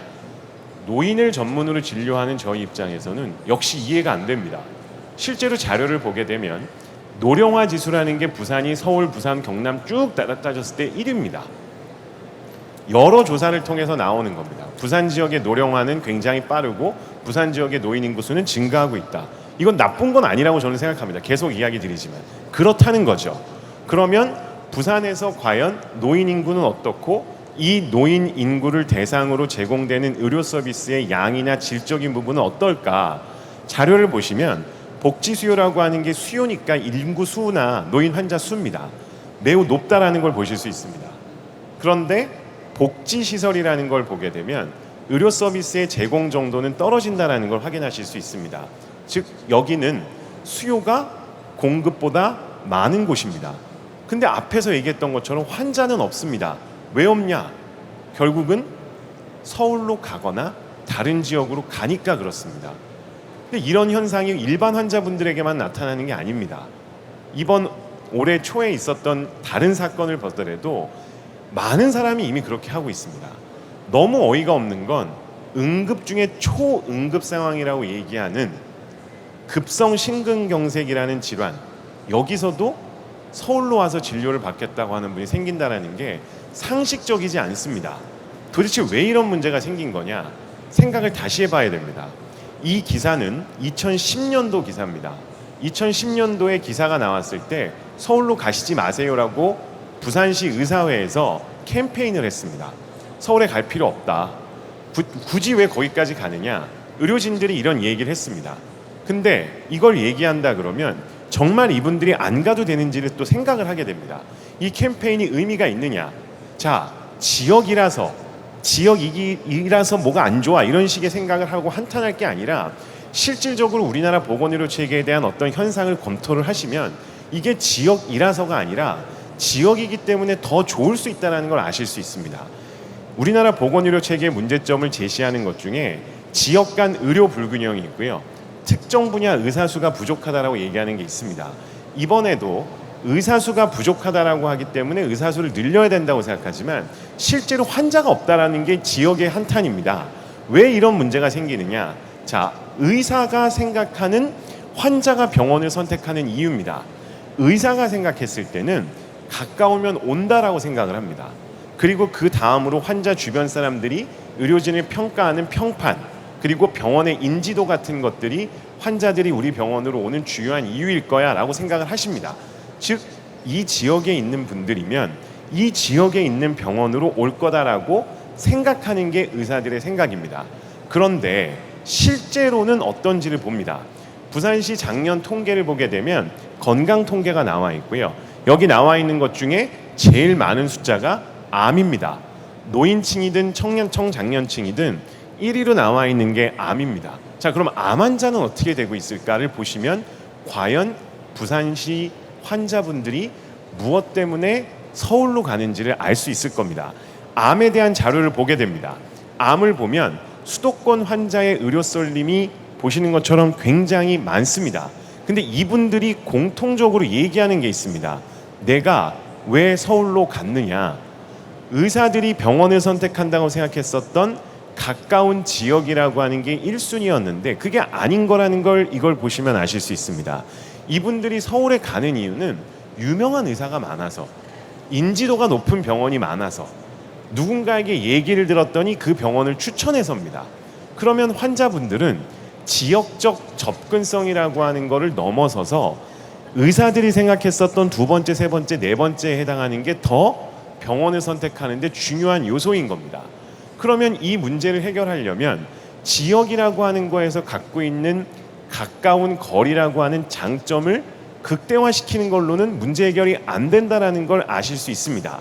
노인을 전문으로 진료하는 저희 입장에서는 역시 이해가 안 됩니다. 실제로 자료를 보게 되면 노령화 지수라는 게 부산이 서울, 부산, 경남 쭉 따졌을 때 1위입니다. 여러 조사를 통해서 나오는 겁니다. 부산 지역의 노령화는 굉장히 빠르고 부산 지역의 노인 인구 수는 증가하고 있다. 이건 나쁜 건 아니라고 저는 생각합니다. 계속 이야기 드리지만 그렇다는 거죠. 그러면 부산에서 과연 노인 인구는 어떻고 이 노인 인구를 대상으로 제공되는 의료 서비스의 양이나 질적인 부분은 어떨까? 자료를 보시면 복지 수요라고 하는 게 수요니까 인구 수나 노인 환자 수입니다. 매우 높다라는 걸 보실 수 있습니다. 그런데 복지 시설이라는 걸 보게 되면 의료 서비스의 제공 정도는 떨어진다라는 걸 확인하실 수 있습니다. 즉 여기는 수요가 공급보다 많은 곳입니다. 근데 앞에서 얘기했던 것처럼 환자는 없습니다. 왜 없냐? 결국은 서울로 가거나 다른 지역으로 가니까 그렇습니다. 근데 이런 현상이 일반 환자분들에게만 나타나는 게 아닙니다. 이번 올해 초에 있었던 다른 사건을 보더라도 많은 사람이 이미 그렇게 하고 있습니다. 너무 어이가 없는 건 응급 중에 초응급 상황이라고 얘기하는 급성 심근경색이라는 질환, 여기서도 서울로 와서 진료를 받겠다고 하는 분이 생긴다는 게 상식적이지 않습니다. 도대체 왜 이런 문제가 생긴 거냐? 생각을 다시 해봐야 됩니다. 이 기사는 2010년도 기사입니다. 2010년도에 기사가 나왔을 때 서울로 가시지 마세요라고 부산시 의사회에서 캠페인을 했습니다. 서울에 갈 필요 없다. 굳이 왜 거기까지 가느냐? 의료진들이 이런 얘기를 했습니다. 근데 이걸 얘기한다 그러면 정말 이분들이 안 가도 되는지를 또 생각을 하게 됩니다. 이 캠페인이 의미가 있느냐? 자, 지역이라서 뭐가 안 좋아 이런 식의 생각을 하고 한탄할 게 아니라 실질적으로 우리나라 보건의료 체계에 대한 어떤 현상을 검토를 하시면 이게 지역이라서가 아니라 지역이기 때문에 더 좋을 수 있다는 걸 아실 수 있습니다. 우리나라 보건의료 체계의 문제점을 제시하는 것 중에 지역 간 의료 불균형이 있고요. 특정 분야 의사 수가 부족하다라고 얘기하는 게 있습니다. 이번에도 의사 수가 부족하다라고 하기 때문에 의사 수를 늘려야 된다고 생각하지만 실제로 환자가 없다라는 게 지역의 한탄입니다. 왜 이런 문제가 생기느냐? 자, 의사가 생각하는 환자가 병원을 선택하는 이유입니다. 의사가 생각했을 때는 가까우면 온다라고 생각을 합니다. 그리고 그 다음으로 환자 주변 사람들이 의료진을 평가하는 평판, 그리고 병원의 인지도 같은 것들이 환자들이 우리 병원으로 오는 주요한 이유일 거야 라고 생각을 하십니다. 즉, 이 지역에 있는 분들이면 이 지역에 있는 병원으로 올 거다라고 생각하는 게 의사들의 생각입니다. 그런데 실제로는 어떤지를 봅니다. 부산시 작년 통계를 보게 되면 건강 통계가 나와 있고요. 여기 나와 있는 것 중에 제일 많은 숫자가 암입니다. 노인층이든 청장년층이든 1위로 나와 있는 게 암입니다. 자, 그럼 암 환자는 어떻게 되고 있을까를 보시면 과연 부산시 환자분들이 무엇 때문에 서울로 가는지를 알 수 있을 겁니다. 암에 대한 자료를 보게 됩니다. 암을 보면 수도권 환자의 의료 쏠림이 보시는 것처럼 굉장히 많습니다. 근데 이분들이 공통적으로 얘기하는 게 있습니다. 내가 왜 서울로 갔느냐? 의사들이 병원을 선택한다고 생각했었던 가까운 지역이라고 하는 게 1순위였는데 그게 아닌 거라는 걸 이걸 보시면 아실 수 있습니다. 이분들이 서울에 가는 이유는 유명한 의사가 많아서, 인지도가 높은 병원이 많아서, 누군가에게 얘기를 들었더니 그 병원을 추천해서입니다. 그러면 환자분들은 지역적 접근성이라고 하는 거를 넘어서서 의사들이 생각했었던 두 번째, 세 번째, 네 번째에 해당하는 게 더 병원을 선택하는 데 중요한 요소인 겁니다. 그러면 이 문제를 해결하려면 지역이라고 하는 거에서 갖고 있는 가까운 거리라고 하는 장점을 극대화시키는 걸로는 문제 해결이 안 된다는 걸 아실 수 있습니다.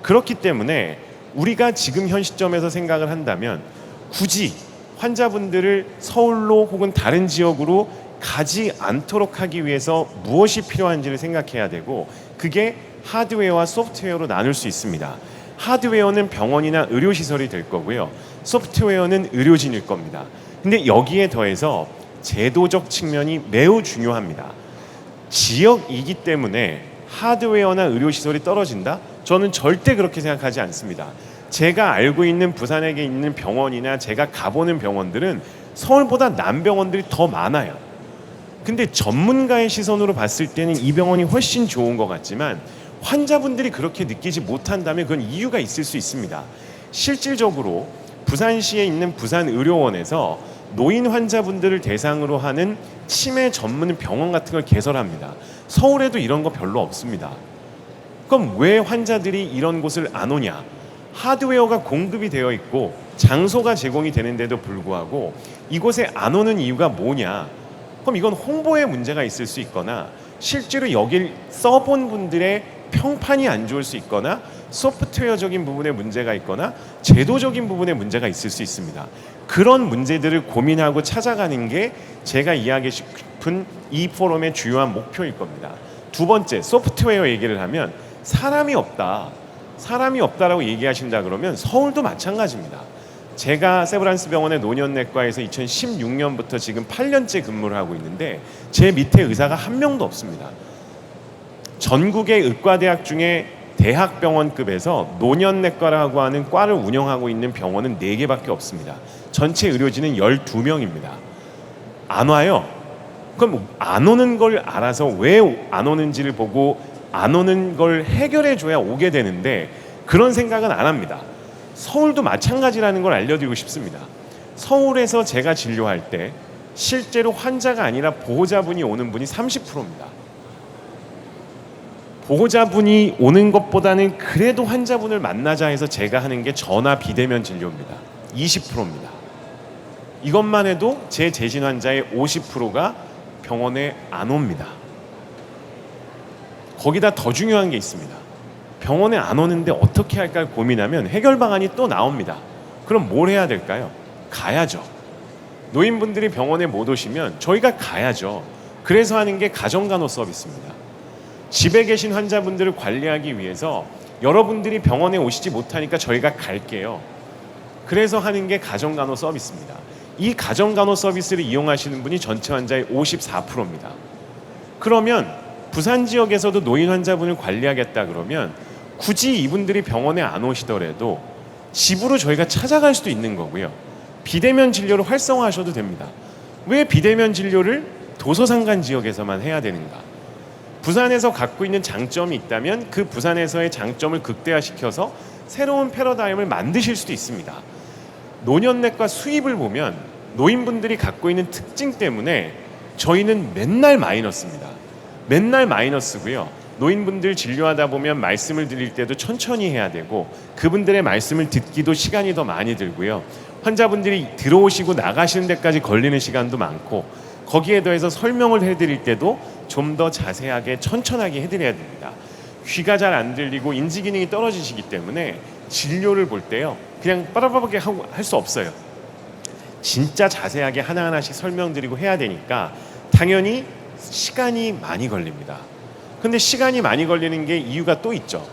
그렇기 때문에 우리가 지금 현 시점에서 생각을 한다면 굳이 환자분들을 서울로 혹은 다른 지역으로 가지 않도록 하기 위해서 무엇이 필요한지를 생각해야 되고, 그게 하드웨어와 소프트웨어로 나눌 수 있습니다. 하드웨어는 병원이나 의료시설이 될 거고요. 소프트웨어는 의료진일 겁니다. 근데 여기에 더해서 제도적 측면이 매우 중요합니다. 지역이기 때문에 하드웨어나 의료시설이 떨어진다? 저는 절대 그렇게 생각하지 않습니다. 제가 알고 있는 부산에 있는 병원이나 제가 가보는 병원들은 서울보다 남병원들이 더 많아요. 근데 전문가의 시선으로 봤을 때는 이 병원이 훨씬 좋은 것 같지만 환자분들이 그렇게 느끼지 못한다면 그건 이유가 있을 수 있습니다. 실질적으로 부산시에 있는 부산의료원에서 노인 환자분들을 대상으로 하는 치매 전문 병원 같은 걸 개설합니다. 서울에도 이런 거 별로 없습니다. 그럼 왜 환자들이 이런 곳을 안 오냐? 하드웨어가 공급이 되어 있고 장소가 제공이 되는데도 불구하고 이곳에 안 오는 이유가 뭐냐? 그럼 이건 홍보에 문제가 있을 수 있거나 실제로 여길 써본 분들의 평판이 안 좋을 수 있거나 소프트웨어적인 부분에 문제가 있거나 제도적인 부분에 문제가 있을 수 있습니다. 그런 문제들을 고민하고 찾아가는 게 제가 이야기하고 싶은 이 포럼의 주요한 목표일 겁니다. 두 번째, 소프트웨어 얘기를 하면 사람이 없다라고 얘기하신다 그러면 서울도 마찬가지입니다. 제가 세브란스 병원의 노년내과에서 2016년부터 지금 8년째 근무를 하고 있는데 제 밑에 의사가 한 명도 없습니다. 전국의 의과대학 중에 대학병원급에서 노년내과라고 하는 과를 운영하고 있는 병원은 4개밖에 없습니다. 전체 의료진은 12명입니다. 안 와요. 그럼 안 오는 걸 알아서 왜 안 오는지를 보고 안 오는 걸 해결해 줘야 오게 되는데 그런 생각은 안 합니다. 서울도 마찬가지라는 걸 알려드리고 싶습니다. 서울에서 제가 진료할 때 실제로 환자가 아니라 보호자분이 오는 분이 30%입니다. 보호자분이 오는 것보다는 그래도 환자분을 만나자 해서 제가 하는 게 전화 비대면 진료입니다. 20%입니다. 이것만 해도 제 재진 환자의 50%가 병원에 안 옵니다. 거기다 더 중요한 게 있습니다. 병원에 안 오는데 어떻게 할까 고민하면 해결 방안이 또 나옵니다. 그럼 뭘 해야 될까요? 가야죠. 노인분들이 병원에 못 오시면 저희가 가야죠. 그래서 하는 게 가정간호 서비스입니다. 집에 계신 환자분들을 관리하기 위해서 여러분들이 병원에 오시지 못하니까 저희가 갈게요. 그래서 하는 게 가정간호 서비스입니다. 이 가정간호 서비스를 이용하시는 분이 전체 환자의 54%입니다. 그러면 부산 지역에서도 노인 환자분을 관리하겠다 그러면 굳이 이분들이 병원에 안 오시더라도 집으로 저희가 찾아갈 수도 있는 거고요. 비대면 진료를 활성화하셔도 됩니다. 왜 비대면 진료를 도서상간 지역에서만 해야 되는가? 부산에서 갖고 있는 장점이 있다면 그 부산에서의 장점을 극대화시켜서 새로운 패러다임을 만드실 수도 있습니다. 노년내과 수입을 보면 노인분들이 갖고 있는 특징 때문에 저희는 맨날 마이너스입니다. 맨날 마이너스고요. 노인분들 진료하다 보면 말씀을 드릴 때도 천천히 해야 되고 그분들의 말씀을 듣기도 시간이 더 많이 들고요. 환자분들이 들어오시고 나가시는 데까지 걸리는 시간도 많고 거기에 더해서 설명을 해드릴 때도 좀 더 자세하게 천천하게 해드려야 됩니다. 귀가 잘 안 들리고 인지 기능이 떨어지시기 때문에 진료를 볼 때요. 그냥 빠라바하게 할 수 없어요. 진짜 자세하게 하나하나씩 설명드리고 해야 되니까 당연히 시간이 많이 걸립니다. 근데 시간이 많이 걸리는 게 이유가 또 있죠.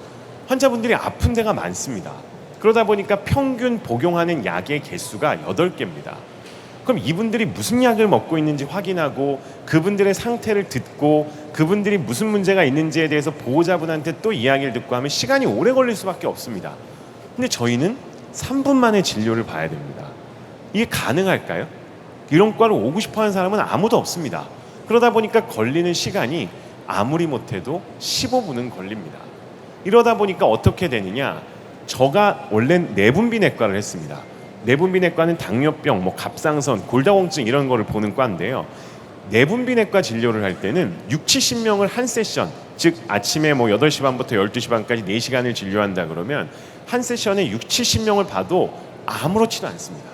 환자분들이 아픈 데가 많습니다. 그러다 보니까 평균 복용하는 약의 개수가 8개입니다. 그럼 이분들이 무슨 약을 먹고 있는지 확인하고 그분들의 상태를 듣고 그분들이 무슨 문제가 있는지에 대해서 보호자분한테 또 이야기를 듣고 하면 시간이 오래 걸릴 수밖에 없습니다. 근데 저희는 3분 만에 진료를 봐야 됩니다. 이게 가능할까요? 이런 과를 오고 싶어하는 사람은 아무도 없습니다. 그러다 보니까 걸리는 시간이 아무리 못해도 15분은 걸립니다. 이러다 보니까 어떻게 되느냐? 저가 원래 내분비내과를 했습니다. 내분비내과는 당뇨병, 뭐 갑상선, 골다공증 이런 거를 보는 과인데요. 내분비내과 진료를 할 때는 6, 70명을 한 세션, 즉 아침에 뭐 8시 반부터 12시 반까지 4시간을 진료한다 그러면 한 세션에 6, 70명을 봐도 아무렇지도 않습니다.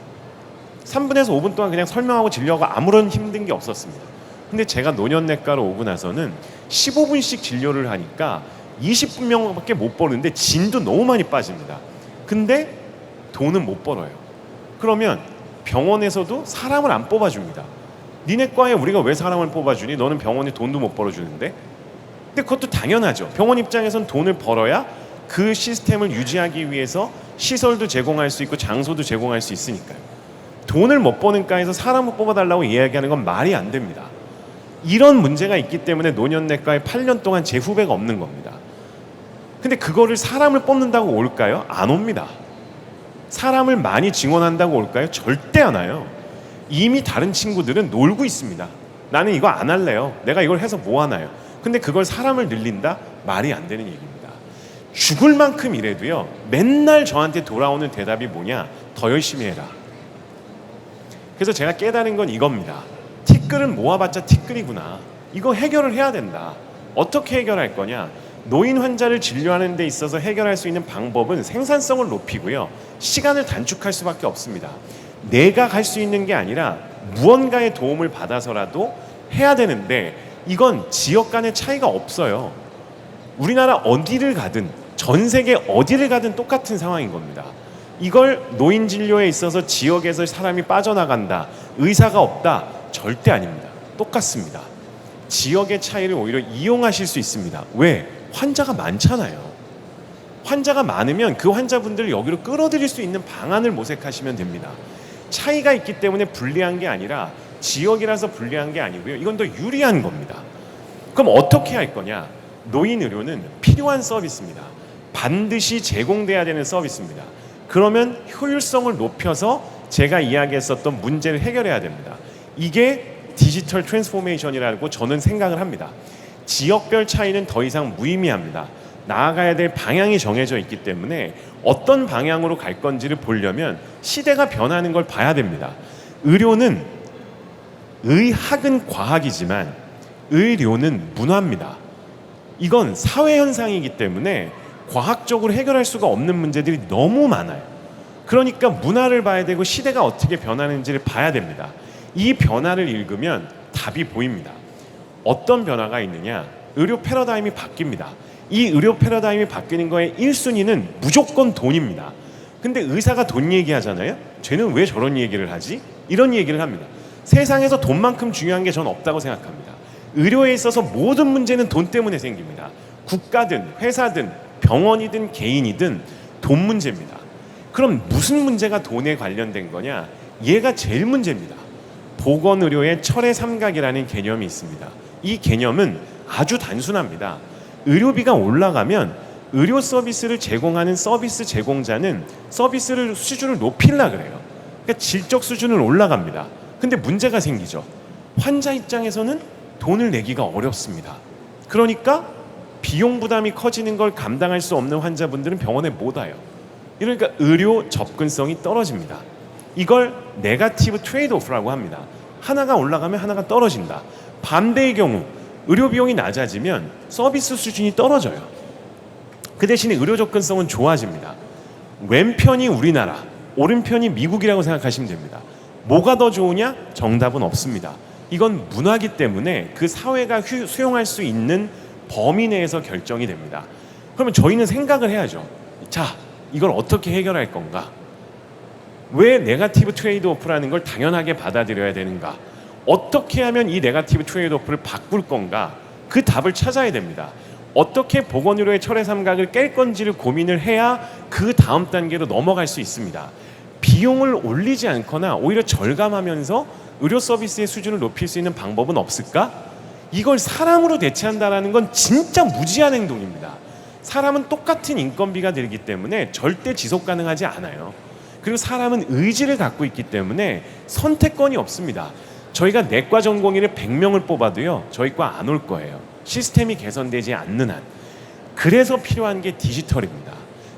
3분에서 5분 동안 그냥 설명하고 진료하고 아무런 힘든 게 없었습니다. 근데 제가 노년내과로 오고 나서는 15분씩 진료를 하니까 20분명밖에 못 버는데 진도 너무 많이 빠집니다. 근데 돈은 못 벌어요. 그러면 병원에서도 사람을 안 뽑아줍니다. 니네 과에 우리가 왜 사람을 뽑아주니? 너는 병원에 돈도 못 벌어주는데? 근데 그것도 당연하죠. 병원 입장에선 돈을 벌어야 그 시스템을 유지하기 위해서 시설도 제공할 수 있고 장소도 제공할 수 있으니까요. 돈을 못 버는 과에서 사람을 뽑아달라고 이야기하는 건 말이 안 됩니다. 이런 문제가 있기 때문에 노년내과에 8년 동안 제 후배가 없는 겁니다. 근데 그거를 사람을 뽑는다고 올까요? 안 옵니다. 사람을 많이 증원한다고 올까요? 절대 안 와요. 이미 다른 친구들은 놀고 있습니다. 나는 이거 안 할래요. 내가 이걸 해서 뭐 하나요? 근데 그걸 사람을 늘린다? 말이 안 되는 얘기입니다. 죽을 만큼 일해도요. 맨날 저한테 돌아오는 대답이 뭐냐? 더 열심히 해라. 그래서 제가 깨달은 건 이겁니다. 티끌은 모아봤자 티끌이구나. 이거 해결을 해야 된다. 어떻게 해결할 거냐? 노인 환자를 진료하는 데 있어서 해결할 수 있는 방법은 생산성을 높이고요. 시간을 단축할 수밖에 없습니다. 내가 갈 수 있는 게 아니라 무언가의 도움을 받아서라도 해야 되는데 이건 지역 간의 차이가 없어요. 우리나라 어디를 가든 전 세계 어디를 가든 똑같은 상황인 겁니다. 이걸 노인 진료에 있어서 지역에서 사람이 빠져나간다, 의사가 없다, 절대 아닙니다. 똑같습니다. 지역의 차이를 오히려 이용하실 수 있습니다. 왜? 환자가 많잖아요. 환자가 많으면 그 환자분들을 여기로 끌어들일 수 있는 방안을 모색하시면 됩니다. 차이가 있기 때문에 불리한 게 아니라 지역이라서 불리한 게 아니고요. 이건 더 유리한 겁니다. 그럼 어떻게 할 거냐? 노인 의료는 필요한 서비스입니다. 반드시 제공돼야 되는 서비스입니다. 그러면 효율성을 높여서 제가 이야기했었던 문제를 해결해야 됩니다. 이게 디지털 트랜스포메이션이라고 저는 생각을 합니다. 지역별 차이는 더 이상 무의미합니다. 나아가야 될 방향이 정해져 있기 때문에 어떤 방향으로 갈 건지를 보려면 시대가 변하는 걸 봐야 됩니다. 의료는 의학은 과학이지만 의료는 문화입니다. 이건 사회 현상이기 때문에 과학적으로 해결할 수가 없는 문제들이 너무 많아요. 그러니까 문화를 봐야 되고 시대가 어떻게 변하는지를 봐야 됩니다. 이 변화를 읽으면 답이 보입니다. 어떤 변화가 있느냐? 의료 패러다임이 바뀝니다. 이 의료 패러다임이 바뀌는 거의 1순위는 무조건 돈입니다. 근데 의사가 돈 얘기하잖아요. 쟤는 왜 저런 얘기를 하지? 이런 얘기를 합니다. 세상에서 돈만큼 중요한 게 전 없다고 생각합니다. 의료에 있어서 모든 문제는 돈 때문에 생깁니다. 국가든 회사든 병원이든 개인이든 돈 문제입니다. 그럼 무슨 문제가 돈에 관련된 거냐? 얘가 제일 문제입니다. 보건의료의 철의 삼각이라는 개념이 있습니다. 이 개념은 아주 단순합니다. 의료비가 올라가면 의료 서비스를 제공하는 서비스 제공자는 서비스를 수준을 높이려고 그래요. 그러니까 질적 수준을 올라갑니다. 근데 문제가 생기죠. 환자 입장에서는 돈을 내기가 어렵습니다. 그러니까 비용 부담이 커지는 걸 감당할 수 없는 환자분들은 병원에 못 와요. 이러니까 의료 접근성이 떨어집니다. 이걸 네거티브 트레이드 오프라고 합니다. 하나가 올라가면 하나가 떨어진다. 반대의 경우 의료 비용이 낮아지면 서비스 수준이 떨어져요. 그 대신에 의료 접근성은 좋아집니다. 왼편이 우리나라, 오른편이 미국이라고 생각하시면 됩니다. 뭐가 더 좋으냐? 정답은 없습니다. 이건 문화기 때문에 그 사회가 수용할 수 있는 범위 내에서 결정이 됩니다. 그러면 저희는 생각을 해야죠. 자, 이걸 어떻게 해결할 건가? 왜 네거티브 트레이드 오프라는 걸 당연하게 받아들여야 되는가? 어떻게 하면 이 네거티브 트레이드 오프를 바꿀 건가? 그 답을 찾아야 됩니다. 어떻게 보건의료의 철의 삼각을 깰 건지를 고민을 해야 그 다음 단계로 넘어갈 수 있습니다. 비용을 올리지 않거나 오히려 절감하면서 의료 서비스의 수준을 높일 수 있는 방법은 없을까? 이걸 사람으로 대체한다는 건 진짜 무지한 행동입니다. 사람은 똑같은 인건비가 들기 때문에 절대 지속 가능하지 않아요. 그리고 사람은 의지를 갖고 있기 때문에 선택권이 없습니다. 저희가 내과 전공의를 100명을 뽑아도요, 저희 과 안 올 거예요. 시스템이 개선되지 않는 한. 그래서 필요한 게 디지털입니다.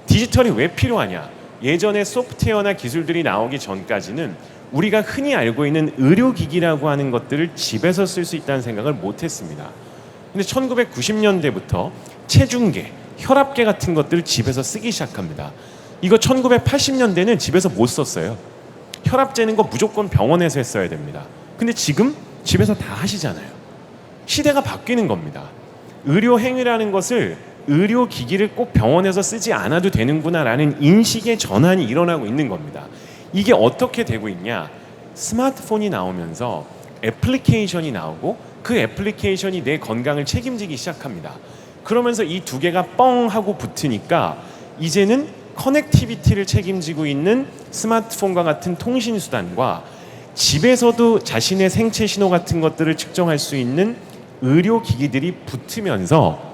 디지털이 왜 필요하냐? 예전에 소프트웨어나 기술들이 나오기 전까지는 우리가 흔히 알고 있는 의료기기라고 하는 것들을 집에서 쓸 수 있다는 생각을 못했습니다. 근데 1990년대부터 체중계, 혈압계 같은 것들을 집에서 쓰기 시작합니다. 이거 1980년대는 집에서 못 썼어요. 혈압 재는 거 무조건 병원에서 했어야 됩니다. 근데 지금 집에서 다 하시잖아요. 시대가 바뀌는 겁니다. 의료 행위라는 것을 의료기기를 꼭 병원에서 쓰지 않아도 되는구나라는 인식의 전환이 일어나고 있는 겁니다. 이게 어떻게 되고 있냐? 스마트폰이 나오면서 애플리케이션이 나오고 그 애플리케이션이 내 건강을 책임지기 시작합니다. 그러면서 이 두 개가 뻥 하고 붙으니까 이제는 커넥티비티를 책임지고 있는 스마트폰과 같은 통신수단과 집에서도 자신의 생체 신호 같은 것들을 측정할 수 있는 의료기기들이 붙으면서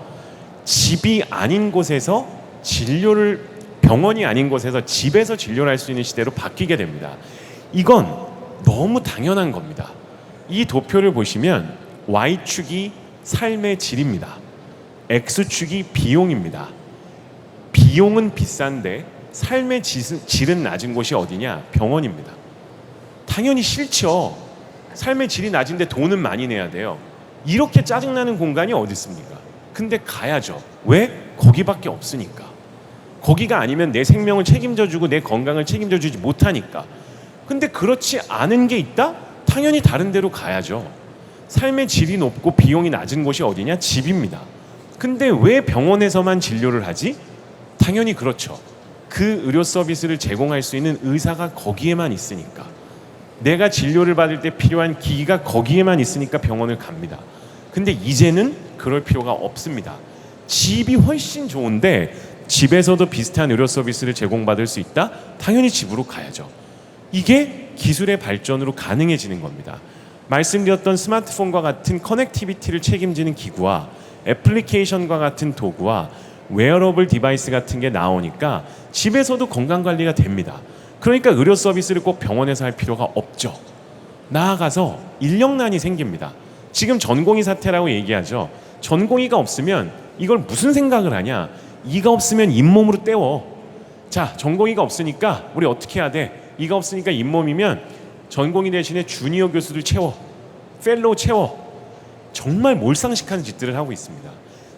집이 아닌 곳에서 진료를, 병원이 아닌 곳에서 집에서 진료를 할 수 있는 시대로 바뀌게 됩니다. 이건 너무 당연한 겁니다. 이 도표를 보시면 Y축이 삶의 질입니다. X축이 비용입니다. 비용은 비싼데 삶의 질은 낮은 곳이 어디냐? 병원입니다. 당연히 싫죠. 삶의 질이 낮은데 돈은 많이 내야 돼요. 이렇게 짜증나는 공간이 어디 있습니까? 근데 가야죠. 왜? 거기밖에 없으니까. 거기가 아니면 내 생명을 책임져주고 내 건강을 책임져주지 못하니까. 근데 그렇지 않은 게 있다? 당연히 다른 데로 가야죠. 삶의 질이 높고 비용이 낮은 곳이 어디냐? 집입니다. 근데 왜 병원에서만 진료를 하지? 당연히 그렇죠. 그 의료 서비스를 제공할 수 있는 의사가 거기에만 있으니까. 내가 진료를 받을 때 필요한 기기가 거기에만 있으니까 병원을 갑니다. 근데 이제는 그럴 필요가 없습니다. 집이 훨씬 좋은데 집에서도 비슷한 의료 서비스를 제공받을 수 있다? 당연히 집으로 가야죠. 이게 기술의 발전으로 가능해지는 겁니다. 말씀드렸던 스마트폰과 같은 커넥티비티를 책임지는 기구와 애플리케이션과 같은 도구와 웨어러블 디바이스 같은 게 나오니까 집에서도 건강관리가 됩니다. 그러니까 의료 서비스를 꼭 병원에서 할 필요가 없죠. 나아가서 인력난이 생깁니다. 지금 전공의 사태라고 얘기하죠. 전공의가 없으면 이걸 무슨 생각을 하냐? 이가 없으면 잇몸으로 때워. 자, 전공의가 없으니까 우리 어떻게 해야 돼? 이가 없으니까 잇몸이면 전공의 대신에 주니어 교수들 채워. 펠로우 채워. 정말 몰상식하는 짓들을 하고 있습니다.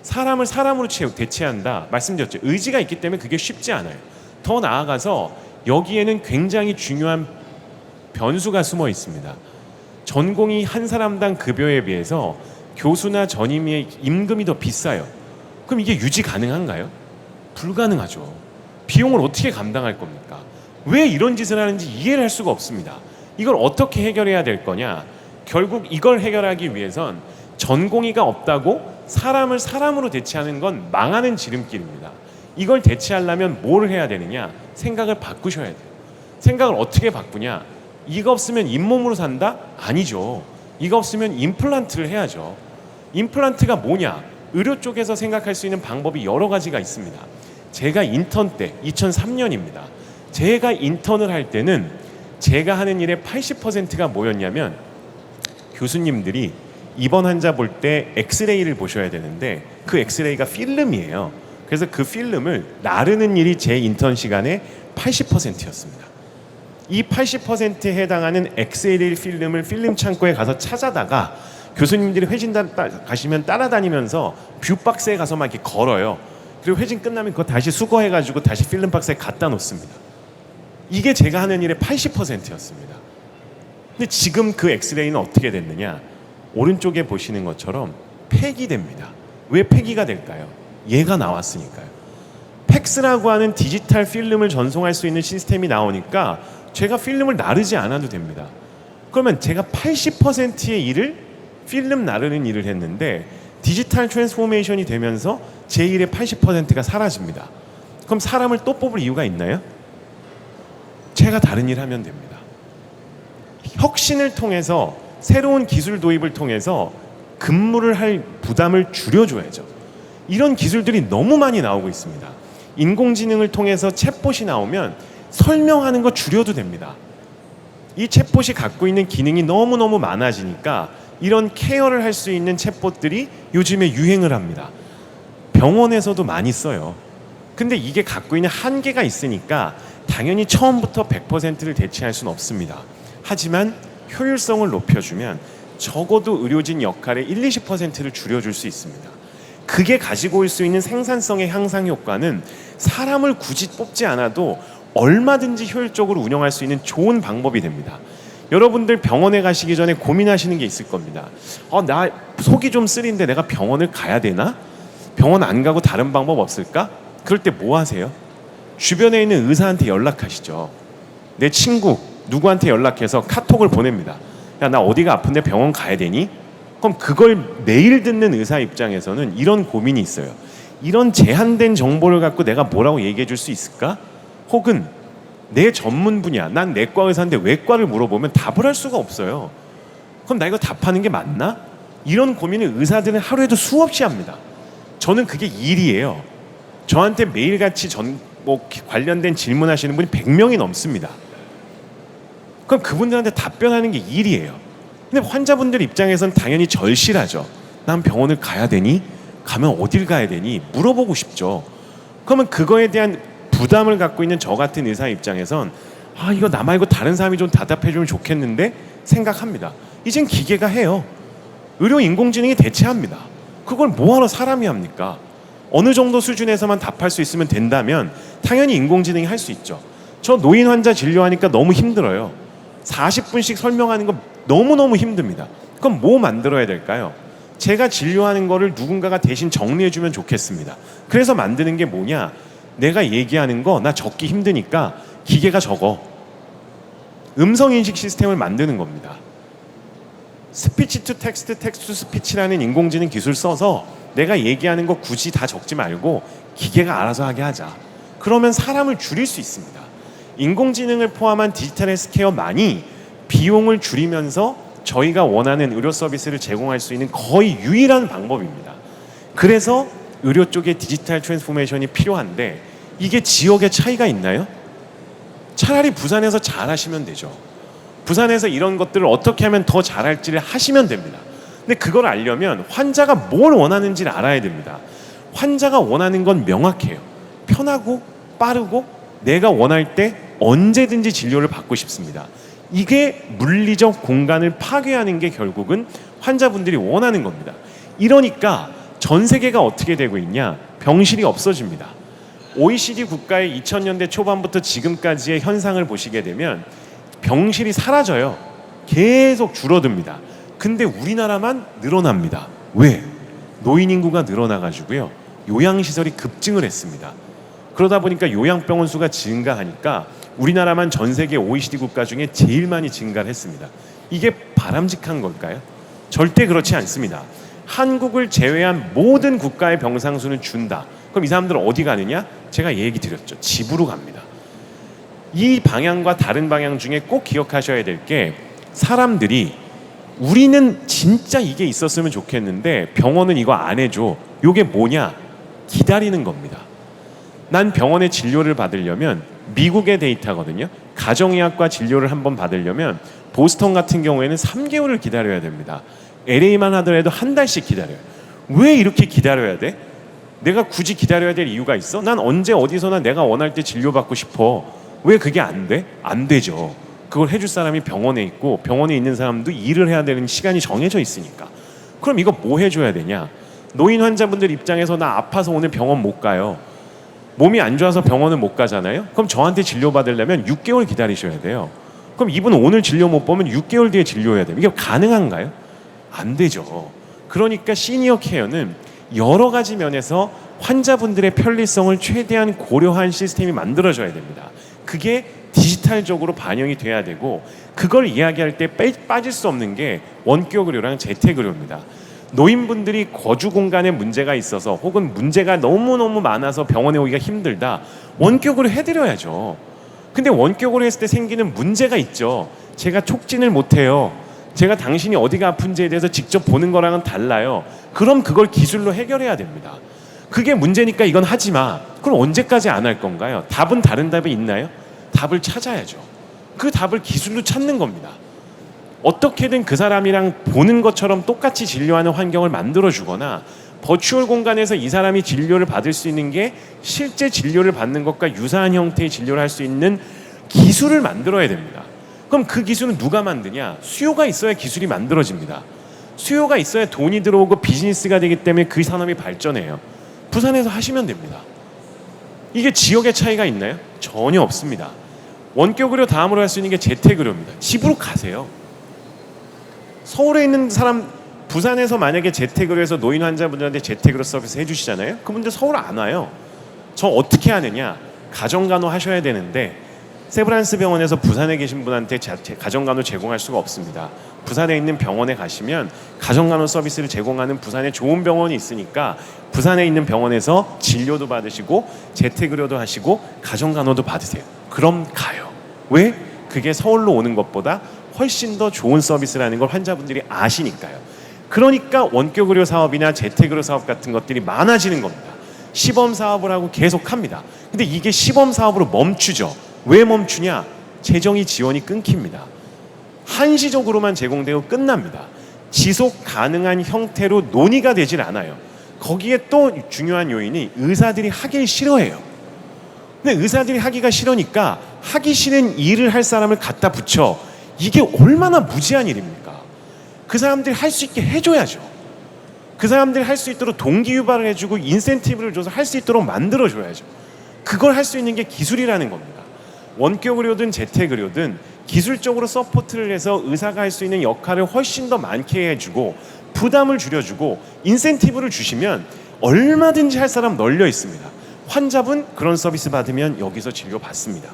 사람을 사람으로 대체한다. 말씀드렸죠. 의지가 있기 때문에 그게 쉽지 않아요. 더 나아가서 여기에는 굉장히 중요한 변수가 숨어 있습니다. 전공의 한 사람당 급여에 비해서 교수나 전임의 임금이 더 비싸요. 그럼 이게 유지 가능한가요? 불가능하죠. 비용을 어떻게 감당할 겁니까? 왜 이런 짓을 하는지 이해를 할 수가 없습니다. 이걸 어떻게 해결해야 될 거냐? 결국 이걸 해결하기 위해선 전공의가 없다고 사람을 사람으로 대체하는 건 망하는 지름길입니다. 이걸 대체하려면 뭘 해야 되느냐? 생각을 바꾸셔야 돼요. 생각을 어떻게 바꾸냐? 이가 없으면 잇몸으로 산다? 아니죠. 이가 없으면 임플란트를 해야죠. 임플란트가 뭐냐? 의료 쪽에서 생각할 수 있는 방법이 여러 가지가 있습니다. 제가 인턴 때 2003년입니다. 제가 인턴을 할 때는 제가 하는 일의 80%가 뭐였냐면 교수님들이 입원 환자 볼 때 엑스레이를 보셔야 되는데 그 엑스레이가 필름이에요. 그래서 그 필름을 나르는 일이 제 인턴 시간의 80%였습니다. 이 80%에 해당하는 엑스레이 필름을 필름 창고에 가서 찾아다가 교수님들이 회진 가시면 따라다니면서 뷰박스에 가서 막 이렇게 걸어요. 그리고 회진 끝나면 그거 다시 수거해가지고 다시 필름 박스에 갖다 놓습니다. 이게 제가 하는 일의 80%였습니다. 근데 지금 그 엑스레이는 어떻게 됐느냐? 오른쪽에 보시는 것처럼 폐기됩니다. 왜 폐기가 될까요? 얘가 나왔으니까요. 팩스라고 하는 디지털 필름을 전송할 수 있는 시스템이 나오니까 제가 필름을 나르지 않아도 됩니다. 그러면 제가 80%의 일을 필름 나르는 일을 했는데 디지털 트랜스포메이션이 되면서 제 일의 80%가 사라집니다. 그럼 사람을 또 뽑을 이유가 있나요? 제가 다른 일 하면 됩니다. 혁신을 통해서 새로운 기술 도입을 통해서 근무를 할 부담을 줄여줘야죠. 이런 기술들이 너무 많이 나오고 있습니다. 인공지능을 통해서 챗봇이 나오면 설명하는 거 줄여도 됩니다. 이 챗봇이 갖고 있는 기능이 너무너무 많아지니까 이런 케어를 할 수 있는 챗봇들이 요즘에 유행을 합니다. 병원에서도 많이 써요. 근데 이게 갖고 있는 한계가 있으니까 당연히 처음부터 100%를 대체할 수는 없습니다. 하지만 효율성을 높여주면 적어도 의료진 역할의 1-20%를 줄여줄 수 있습니다. 그게 가지고 올 수 있는 생산성의 향상 효과는 사람을 굳이 뽑지 않아도 얼마든지 효율적으로 운영할 수 있는 좋은 방법이 됩니다. 여러분들 병원에 가시기 전에 고민하시는 게 있을 겁니다. 나 속이 좀 쓰린데 내가 병원을 가야 되나? 병원 안 가고 다른 방법 없을까? 그럴 때 뭐 하세요? 주변에 있는 의사한테 연락하시죠. 내 친구 누구한테 연락해서 카톡을 보냅니다. 야, 나 어디가 아픈데 병원 가야 되니? 그럼 그걸 매일 듣는 의사 입장에서는 이런 고민이 있어요. 이런 제한된 정보를 갖고 내가 뭐라고 얘기해 줄 수 있을까? 혹은 내 전문 분야, 난 내과 의사인데 외과를 물어보면 답을 할 수가 없어요. 그럼 나 이거 답하는 게 맞나? 이런 고민을 의사들은 하루에도 수없이 합니다. 저는 그게 일이에요. 저한테 매일같이 관련된 질문하시는 분이 100명이 넘습니다. 그럼 그분들한테 답변하는 게 일이에요. 근데 환자분들 입장에서는 당연히 절실하죠. 난 병원을 가야 되니? 가면 어딜 가야 되니? 물어보고 싶죠. 그러면 그거에 대한 부담을 갖고 있는 저 같은 의사 입장에선 이거 나 말고 다른 사람이 좀 대답해주면 좋겠는데 생각합니다. 이젠 기계가 해요. 의료 인공지능이 대체합니다. 그걸 뭐하러 사람이 합니까? 어느 정도 수준에서만 답할 수 있으면 된다면 당연히 인공지능이 할 수 있죠. 저 노인 환자 진료하니까 너무 힘들어요. 40분씩 설명하는 거 너무너무 힘듭니다. 그럼 뭐 만들어야 될까요? 제가 진료하는 거를 누군가가 대신 정리해주면 좋겠습니다. 그래서 만드는 게 뭐냐? 내가 얘기하는 거 나 적기 힘드니까 기계가 적어. 음성인식 시스템을 만드는 겁니다. 스피치 투 텍스트, 텍스트 투 스피치라는 인공지능 기술 써서 내가 얘기하는 거 굳이 다 적지 말고 기계가 알아서 하게 하자. 그러면 사람을 줄일 수 있습니다. 인공지능을 포함한 디지털 헬스케어만이 비용을 줄이면서 저희가 원하는 의료 서비스를 제공할 수 있는 거의 유일한 방법입니다. 그래서 의료 쪽에 디지털 트랜스포메이션이 필요한데 이게 지역의 차이가 있나요? 차라리 부산에서 잘하시면 되죠. 부산에서 이런 것들을 어떻게 하면 더 잘할지를 하시면 됩니다. 근데 그걸 알려면 환자가 뭘 원하는지를 알아야 됩니다. 환자가 원하는 건 명확해요. 편하고 빠르고 내가 원할 때 언제든지 진료를 받고 싶습니다. 이게 물리적 공간을 파괴하는 게 결국은 환자분들이 원하는 겁니다. 이러니까 전 세계가 어떻게 되고 있냐? 병실이 없어집니다. OECD 국가의 2000년대 초반부터 지금까지의 현상을 보시게 되면 병실이 사라져요. 계속 줄어듭니다. 근데 우리나라만 늘어납니다. 왜? 노인 인구가 늘어나가지고요. 요양시설이 급증을 했습니다. 그러다 보니까 요양병원 수가 증가하니까 우리나라만 전 세계 OECD 국가 중에 제일 많이 증가를 했습니다. 이게 바람직한 걸까요? 절대 그렇지 않습니다. 한국을 제외한 모든 국가의 병상수는 준다. 그럼 이 사람들은 어디 가느냐? 제가 얘기 드렸죠. 집으로 갑니다. 이 방향과 다른 방향 중에 꼭 기억하셔야 될 게 사람들이 우리는 진짜 이게 있었으면 좋겠는데 병원은 이거 안 해줘. 이게 뭐냐? 기다리는 겁니다. 난 병원에 진료를 받으려면 미국의 데이터거든요. 가정의학과 진료를 한번 받으려면 보스턴 같은 경우에는 3개월을 기다려야 됩니다. LA만 하더라도 한 달씩 기다려요. 왜 이렇게 기다려야 돼? 내가 굳이 기다려야 될 이유가 있어? 난 언제 어디서나 내가 원할 때 진료받고 싶어. 왜 그게 안 돼? 안 되죠. 그걸 해줄 사람이 병원에 있고 병원에 있는 사람도 일을 해야 되는 시간이 정해져 있으니까. 그럼 이거 뭐 해줘야 되냐? 노인 환자분들 입장에서 나 아파서 오늘 병원 못 가요. 몸이 안 좋아서 병원을 못 가잖아요. 그럼 저한테 진료받으려면 6개월 기다리셔야 돼요. 그럼 이분 오늘 진료 못 보면 6개월 뒤에 진료해야 돼요. 이게 가능한가요? 안 되죠. 그러니까 시니어 케어는 여러 가지 면에서 환자분들의 편리성을 최대한 고려한 시스템이 만들어져야 됩니다. 그게 디지털적으로 반영이 돼야 되고 그걸 이야기할 때 빠질 수 없는 게 원격 의료랑 재택 의료입니다. 노인분들이 거주 공간에 문제가 있어서 혹은 문제가 너무너무 많아서 병원에 오기가 힘들다. 원격으로 해드려야죠. 근데 원격으로 했을 때 생기는 문제가 있죠. 제가 촉진을 못해요. 제가 당신이 어디가 아픈지에 대해서 직접 보는 거랑은 달라요. 그럼 그걸 기술로 해결해야 됩니다. 그게 문제니까 이건 하지 마. 그럼 언제까지 안 할 건가요? 답은 다른 답이 있나요? 답을 찾아야죠. 그 답을 기술로 찾는 겁니다. 어떻게든 그 사람이랑 보는 것처럼 똑같이 진료하는 환경을 만들어주거나 버추얼 공간에서 이 사람이 진료를 받을 수 있는 게 실제 진료를 받는 것과 유사한 형태의 진료를 할 수 있는 기술을 만들어야 됩니다. 그럼 그 기술은 누가 만드냐? 수요가 있어야 기술이 만들어집니다. 수요가 있어야 돈이 들어오고 비즈니스가 되기 때문에 그 산업이 발전해요. 부산에서 하시면 됩니다. 이게 지역의 차이가 있나요? 전혀 없습니다. 원격의료 다음으로 할 수 있는 게 재택의료입니다. 집으로 가세요. 서울에 있는 사람, 부산에서 만약에 재택의료해서 노인 환자분들한테 재택의료 서비스 해주시잖아요. 그분들 서울 안 와요. 저 어떻게 하느냐? 가정간호 하셔야 되는데 세브란스 병원에서 부산에 계신 분한테 가정간호 제공할 수가 없습니다. 부산에 있는 병원에 가시면 가정간호 서비스를 제공하는 부산에 좋은 병원이 있으니까 부산에 있는 병원에서 진료도 받으시고 재택의료도 하시고 가정간호도 받으세요. 그럼 가요. 왜? 그게 서울로 오는 것보다 훨씬 더 좋은 서비스라는 걸 환자분들이 아시니까요. 그러니까 원격의료 사업이나 재택의료 사업 같은 것들이 많아지는 겁니다. 시범 사업을 하고 계속 합니다. 근데 이게 시범 사업으로 멈추죠. 왜 멈추냐? 재정이 지원이 끊깁니다. 한시적으로만 제공되고 끝납니다. 지속 가능한 형태로 논의가 되질 않아요. 거기에 또 중요한 요인이 의사들이 하길 싫어해요. 근데 의사들이 하기가 싫으니까 하기 싫은 일을 할 사람을 갖다 붙여. 이게 얼마나 무지한 일입니까? 그 사람들이 할 수 있게 해줘야죠. 그 사람들이 할 수 있도록 동기유발을 해주고 인센티브를 줘서 할 수 있도록 만들어줘야죠. 그걸 할 수 있는 게 기술이라는 겁니다. 원격의료든 재택의료든 기술적으로 서포트를 해서 의사가 할 수 있는 역할을 훨씬 더 많게 해주고 부담을 줄여주고 인센티브를 주시면 얼마든지 할 사람 널려 있습니다. 환자분 그런 서비스 받으면 여기서 진료 받습니다.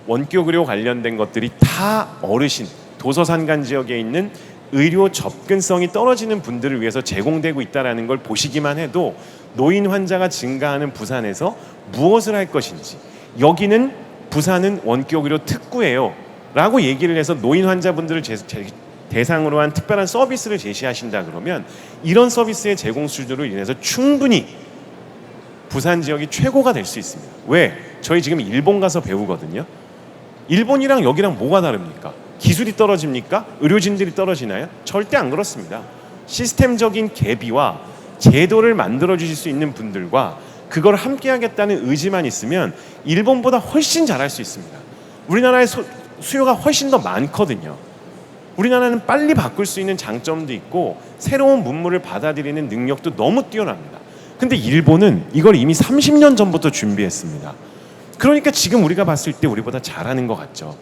원격의료 관련된 것들이 다 어르신, 도서산간 지역에 있는 의료 접근성이 떨어지는 분들을 위해서 제공되고 있다는 걸 보시기만 해도 노인 환자가 증가하는 부산에서 무엇을 할 것인지, 여기는 부산은 원격의료 특구예요 라고 얘기를 해서 노인 환자분들을 대상으로 한 특별한 서비스를 제시하신다 그러면 이런 서비스의 제공 수준으로 인해서 충분히 부산 지역이 최고가 될 수 있습니다. 왜? 저희 지금 일본 가서 배우거든요. 일본이랑 여기랑 뭐가 다릅니까? 기술이 떨어집니까? 의료진들이 떨어지나요? 절대 안 그렇습니다. 시스템적인 개비와 제도를 만들어 주실 수 있는 분들과 그걸 함께 하겠다는 의지만 있으면 일본보다 훨씬 잘할 수 있습니다. 우리나라의 수요가 훨씬 더 많거든요. 우리나라는 빨리 바꿀 수 있는 장점도 있고 새로운 문물을 받아들이는 능력도 너무 뛰어납니다. 근데 일본은 이걸 이미 30년 전부터 준비했습니다. 그러니까 지금 우리가 봤을 때 우리보다 잘하는 것 같죠.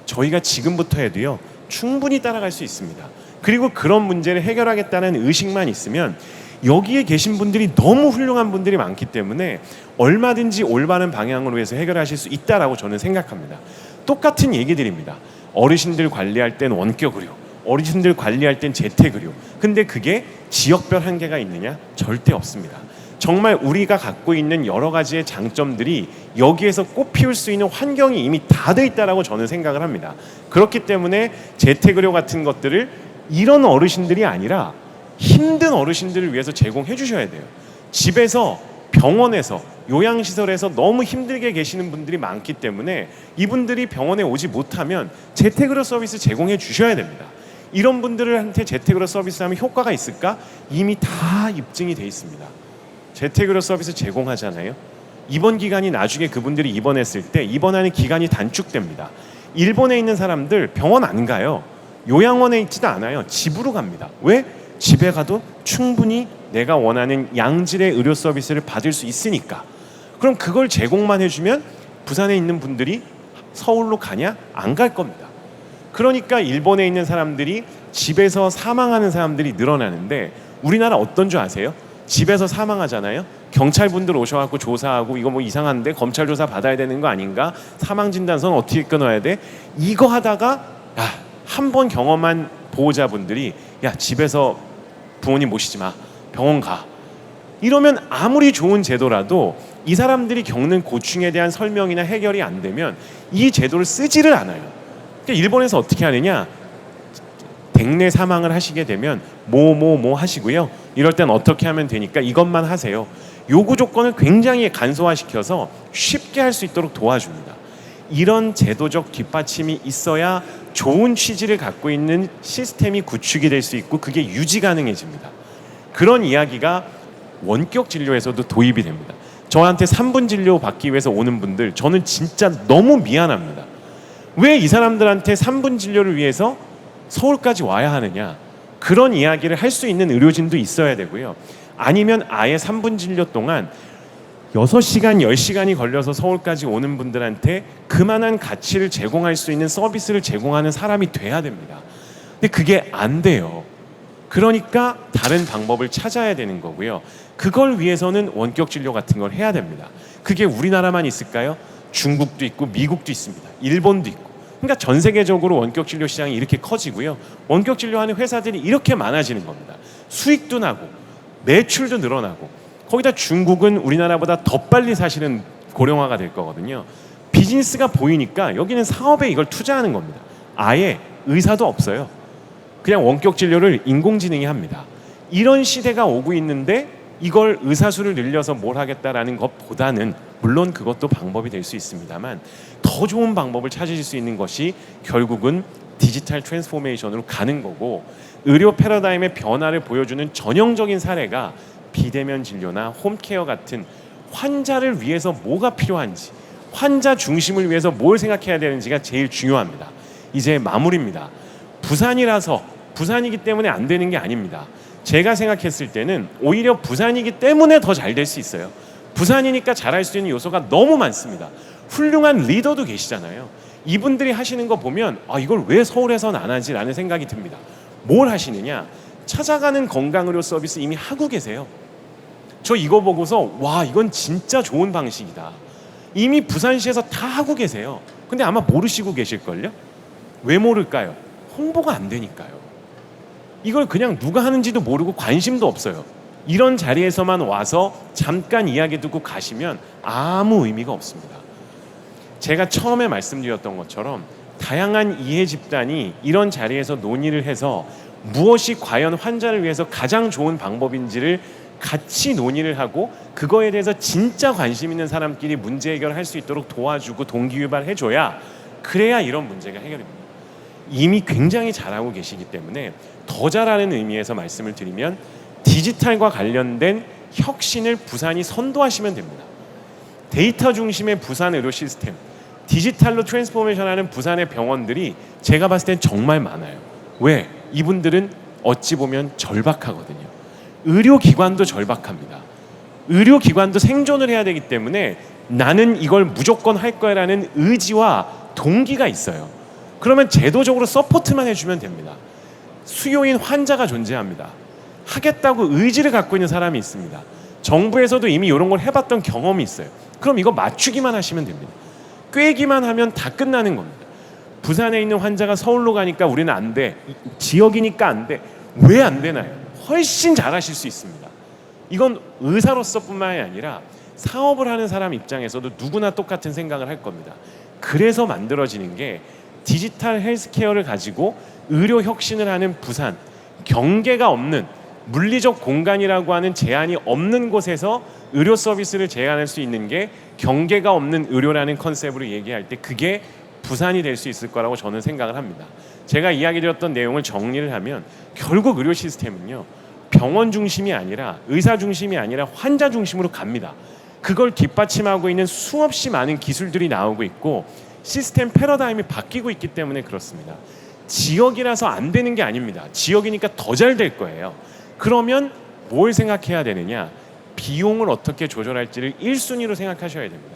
저희가 지금부터 해도요 충분히 따라갈 수 있습니다. 그리고 그런 문제를 해결하겠다는 의식만 있으면 여기에 계신 분들이 너무 훌륭한 분들이 많기 때문에 얼마든지 올바른 방향으로 해서 해결하실 수 있다라고 저는 생각합니다. 똑같은 얘기들입니다. 어르신들 관리할 땐 원격의료, 어르신들 관리할 땐 재택의료. 근데 그게 지역별 한계가 있느냐? 절대 없습니다. 정말 우리가 갖고 있는 여러 가지의 장점들이 여기에서 꽃피울 수 있는 환경이 이미 다 돼 있다라고 저는 생각을 합니다. 그렇기 때문에 재택의료 같은 것들을 이런 어르신들이 아니라 힘든 어르신들을 위해서 제공해 주셔야 돼요. 집에서, 병원에서, 요양시설에서 너무 힘들게 계시는 분들이 많기 때문에 이분들이 병원에 오지 못하면 재택의료 서비스 제공해 주셔야 됩니다. 이런 분들한테 재택의료 서비스하면 효과가 있을까? 이미 다 입증이 돼 있습니다. 재택의료 서비스 제공하잖아요. 입원 기간이 나중에 그분들이 입원했을 때 입원하는 기간이 단축됩니다. 일본에 있는 사람들 병원 안 가요. 요양원에 있지도 않아요. 집으로 갑니다. 왜? 집에 가도 충분히 내가 원하는 양질의 의료 서비스를 받을 수 있으니까. 그럼 그걸 제공만 해주면 부산에 있는 분들이 서울로 가냐? 안 갈 겁니다. 그러니까 일본에 있는 사람들이 집에서 사망하는 사람들이 늘어나는데 우리나라 어떤 줄 아세요? 집에서 사망하잖아요. 경찰분들 오셔갖고 조사하고 이거 뭐 이상한데 검찰 조사 받아야 되는 거 아닌가? 사망 진단서는 어떻게 끊어야 돼? 이거 하다가 한 번 경험한 보호자분들이 야 집에서 부모님 모시지 마. 병원 가. 이러면 아무리 좋은 제도라도 이 사람들이 겪는 고충에 대한 설명이나 해결이 안 되면 이 제도를 쓰지를 않아요. 그러니까 일본에서 어떻게 하느냐? 백내 사망을 하시게 되면 뭐 하시고요. 이럴 땐 어떻게 하면 되니까 이것만 하세요. 요구 조건을 굉장히 간소화시켜서 쉽게 할 수 있도록 도와줍니다. 이런 제도적 뒷받침이 있어야 좋은 취지를 갖고 있는 시스템이 구축이 될 수 있고 그게 유지 가능해집니다. 그런 이야기가 원격 진료에서도 도입이 됩니다. 저한테 3분 진료 받기 위해서 오는 분들 저는 진짜 너무 미안합니다. 왜 이 사람들한테 3분 진료를 위해서 서울까지 와야 하느냐. 그런 이야기를 할 수 있는 의료진도 있어야 되고요. 아니면 아예 3분 진료 동안 6시간, 10시간이 걸려서 서울까지 오는 분들한테 그만한 가치를 제공할 수 있는 서비스를 제공하는 사람이 돼야 됩니다. 근데 그게 안 돼요. 그러니까 다른 방법을 찾아야 되는 거고요. 그걸 위해서는 원격 진료 같은 걸 해야 됩니다. 그게 우리나라만 있을까요? 중국도 있고 미국도 있습니다. 일본도 있고. 그러니까 전 세계적으로 원격 진료 시장이 이렇게 커지고요. 원격 진료하는 회사들이 이렇게 많아지는 겁니다. 수익도 나고 매출도 늘어나고 거기다 중국은 우리나라보다 더 빨리 사실은 고령화가 될 거거든요. 비즈니스가 보이니까 여기는 사업에 이걸 투자하는 겁니다. 아예 의사도 없어요. 그냥 원격 진료를 인공지능이 합니다. 이런 시대가 오고 있는데 이걸 의사수를 늘려서 뭘 하겠다라는 것보다는 물론 그것도 방법이 될 수 있습니다만 더 좋은 방법을 찾으실 수 있는 것이 결국은 디지털 트랜스포메이션으로 가는 거고 의료 패러다임의 변화를 보여주는 전형적인 사례가 비대면 진료나 홈케어 같은 환자를 위해서 뭐가 필요한지 환자 중심을 위해서 뭘 생각해야 되는지가 제일 중요합니다. 이제 마무리입니다. 부산이기 때문에 안 되는 게 아닙니다. 제가 생각했을 때는 오히려 부산이기 때문에 더 잘 될 수 있어요. 부산이니까 잘할 수 있는 요소가 너무 많습니다. 훌륭한 리더도 계시잖아요. 이분들이 하시는 거 보면 아 이걸 왜 서울에서는 안 하지? 라는 생각이 듭니다. 뭘 하시느냐? 찾아가는 건강의료 서비스 이미 하고 계세요. 저 이거 보고서 와 이건 진짜 좋은 방식이다. 이미 부산시에서 다 하고 계세요. 근데 아마 모르시고 계실걸요? 왜 모를까요? 홍보가 안 되니까요. 이걸 그냥 누가 하는지도 모르고 관심도 없어요. 이런 자리에서만 와서 잠깐 이야기 듣고 가시면 아무 의미가 없습니다. 제가 처음에 말씀드렸던 것처럼 다양한 이해 집단이 이런 자리에서 논의를 해서 무엇이 과연 환자를 위해서 가장 좋은 방법인지를 같이 논의를 하고 그거에 대해서 진짜 관심 있는 사람끼리 문제 해결할 수 있도록 도와주고 동기유발해줘야 그래야 이런 문제가 해결됩니다. 이미 굉장히 잘하고 계시기 때문에 더 잘하는 의미에서 말씀을 드리면 디지털과 관련된 혁신을 부산이 선도하시면 됩니다. 데이터 중심의 부산 의료 시스템, 디지털로 트랜스포메이션하는 부산의 병원들이 제가 봤을 땐 정말 많아요. 왜? 이분들은 어찌 보면 절박하거든요. 의료기관도 절박합니다. 의료기관도 생존을 해야 되기 때문에 나는 이걸 무조건 할 거야라는 의지와 동기가 있어요. 그러면 제도적으로 서포트만 해주면 됩니다. 수요인 환자가 존재합니다. 하겠다고 의지를 갖고 있는 사람이 있습니다. 정부에서도 이미 이런 걸 해봤던 경험이 있어요. 그럼 이거 맞추기만 하시면 됩니다. 꿰기만 하면 다 끝나는 겁니다. 부산에 있는 환자가 서울로 가니까 우리는 안 돼. 지역이니까 안 돼. 왜 안 되나요? 훨씬 잘하실 수 있습니다. 이건 의사로서뿐만이 아니라 사업을 하는 사람 입장에서도 누구나 똑같은 생각을 할 겁니다. 그래서 만들어지는 게 디지털 헬스케어를 가지고 의료 혁신을 하는 부산, 경계가 없는 물리적 공간이라고 하는 제한이 없는 곳에서 의료 서비스를 제한할 수 있는 게 경계가 없는 의료라는 컨셉으로 얘기할 때 그게 부산이 될 수 있을 거라고 저는 생각을 합니다. 제가 이야기 드렸던 내용을 정리를 하면 결국 의료 시스템은요 병원 중심이 아니라 의사 중심이 아니라 환자 중심으로 갑니다. 그걸 뒷받침하고 있는 수없이 많은 기술들이 나오고 있고 시스템 패러다임이 바뀌고 있기 때문에 그렇습니다. 지역이라서 안 되는 게 아닙니다. 지역이니까 더 잘 될 거예요. 그러면 뭘 생각해야 되느냐? 비용을 어떻게 조절할지를 1순위로 생각하셔야 됩니다.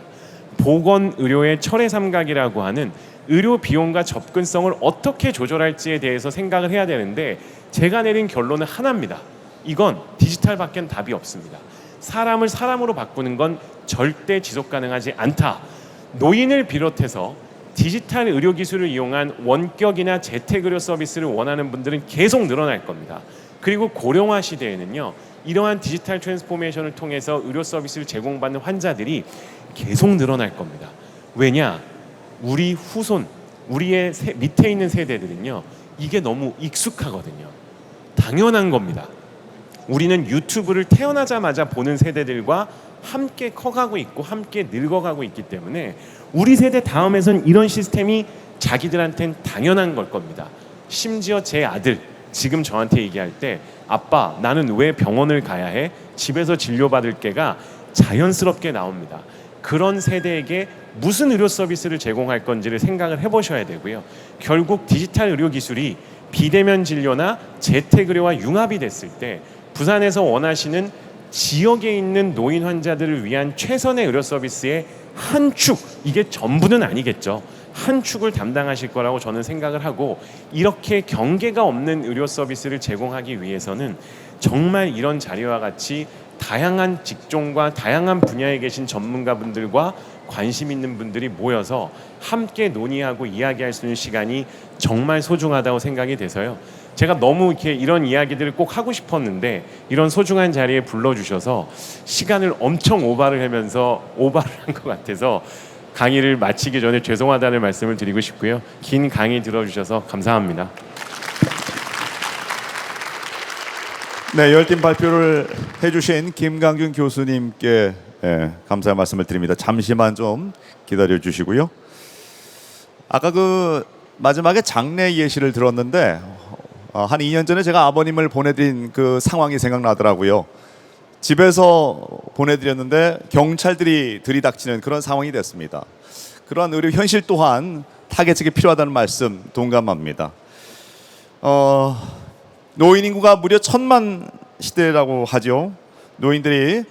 보건의료의 철의 삼각이라고 하는 의료 비용과 접근성을 어떻게 조절할지에 대해서 생각을 해야 되는데 제가 내린 결론은 하나입니다. 이건 디지털밖엔 답이 없습니다. 사람을 사람으로 바꾸는 건 절대 지속 가능하지 않다. 노인을 비롯해서 디지털 의료 기술을 이용한 원격이나 재택의료 서비스를 원하는 분들은 계속 늘어날 겁니다. 그리고 고령화 시대에는요. 이러한 디지털 트랜스포메이션을 통해서 의료 서비스를 제공받는 환자들이 계속 늘어날 겁니다. 왜냐? 우리 후손, 우리의 밑에 있는 세대들은요. 이게 너무 익숙하거든요. 당연한 겁니다. 우리는 유튜브를 태어나자마자 보는 세대들과 함께 커가고 있고 함께 늙어가고 있기 때문에 우리 세대 다음에선 이런 시스템이 자기들한텐 당연한 걸 겁니다. 심지어 제 아들 지금 저한테 얘기할 때 아빠 나는 왜 병원을 가야 해? 집에서 진료받을 게가 자연스럽게 나옵니다. 그런 세대에게 무슨 의료 서비스를 제공할 건지를 생각을 해보셔야 되고요. 결국 디지털 의료 기술이 비대면 진료나 재택의료와 융합이 됐을 때 부산에서 원하시는 지역에 있는 노인 환자들을 위한 최선의 의료 서비스의 한 축, 이게 전부는 아니겠죠. 한 축을 담당하실 거라고 저는 생각을 하고 이렇게 경계가 없는 의료 서비스를 제공하기 위해서는 정말 이런 자리와 같이 다양한 직종과 다양한 분야에 계신 전문가분들과 관심 있는 분들이 모여서 함께 논의하고 이야기할 수 있는 시간이 정말 소중하다고 생각이 돼서요. 제가 너무 이렇게 이런 이야기들을 꼭 하고 싶었는데 이런 소중한 자리에 불러주셔서 시간을 엄청 오바를 하면서 오바를 한 것 같아서 강의를 마치기 전에 죄송하다는 말씀을 드리고 싶고요. 긴 강의 들어주셔서 감사합니다. 네, 열띤 발표를 해주신 김강준 교수님께 감사의 말씀을 드립니다. 잠시만 좀 기다려 주시고요. 아까 그 마지막에 장례 예시를 들었는데 한 2년 전에 제가 아버님을 보내드린 그 상황이 생각나더라고요. 집에서 보내드렸는데 경찰들이 들이닥치는 그런 상황이 됐습니다. 그러한 의료 현실 또한 타겟책이 필요하다는 말씀 동감합니다. 노인 인구가 무려 1000만 시대라고 하죠. 노인들이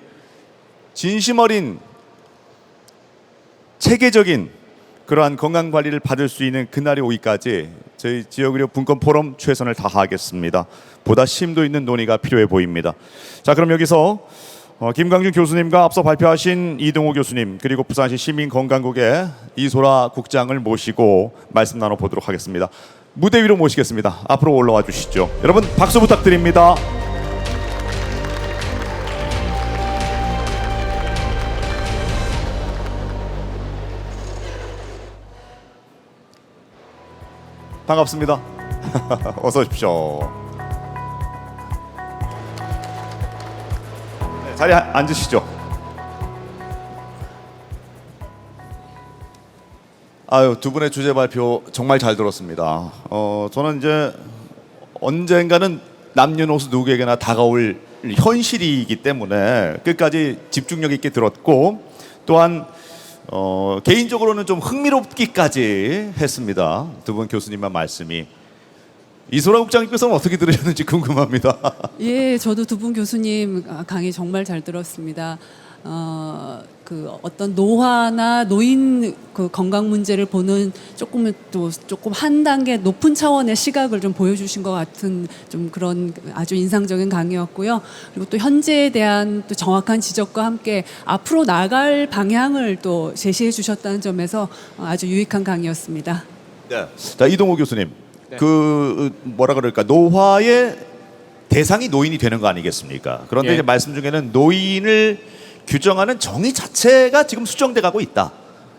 진심 어린 체계적인 그러한 건강 관리를 받을 수 있는 그날이 오기까지 저희 지역의료 분권 포럼 최선을 다하겠습니다. 보다 심도 있는 논의가 필요해 보입니다. 자, 그럼 여기서 김강준 교수님과 앞서 발표하신 이동호 교수님 그리고 부산시 시민건강국의 이소라 국장을 모시고 말씀 나눠보도록 하겠습니다. 무대 위로 모시겠습니다. 앞으로 올라와 주시죠. 여러분 박수 부탁드립니다. 반갑습니다. 어서 오십시오. 네, 자리에 앉으시죠. 아유, 두 분의 주제 발표 정말 잘 들었습니다. 저는 이제 언젠가는 남녀노소 누구에게나 다가올 현실이기 때문에 끝까지 집중력 있게 들었고 또한 개인적으로는 좀 흥미롭기까지 했습니다. 두 분 교수님의 말씀이. 이소라 국장님께서는 어떻게 들으셨는지 궁금합니다. 예, 저도 두 분 교수님 강의 정말 잘 들었습니다. 그 어떤 노화나 노인 그 건강 문제를 보는 조금 한 단계 높은 차원의 시각을 좀 보여주신 것 같은 좀 그런 아주 인상적인 강의였고요. 그리고 또 현재에 대한 또 정확한 지적과 함께 앞으로 나갈 방향을 또 제시해 주셨다는 점에서 아주 유익한 강의였습니다. 네. 자, 이동호 교수님. 네. 그 뭐라 그럴까? 노화의 대상이 노인이 되는 거 아니겠습니까? 그런데 예. 이제 말씀 중에는 노인을 규정하는 정의 자체가 지금 수정돼 가고 있다.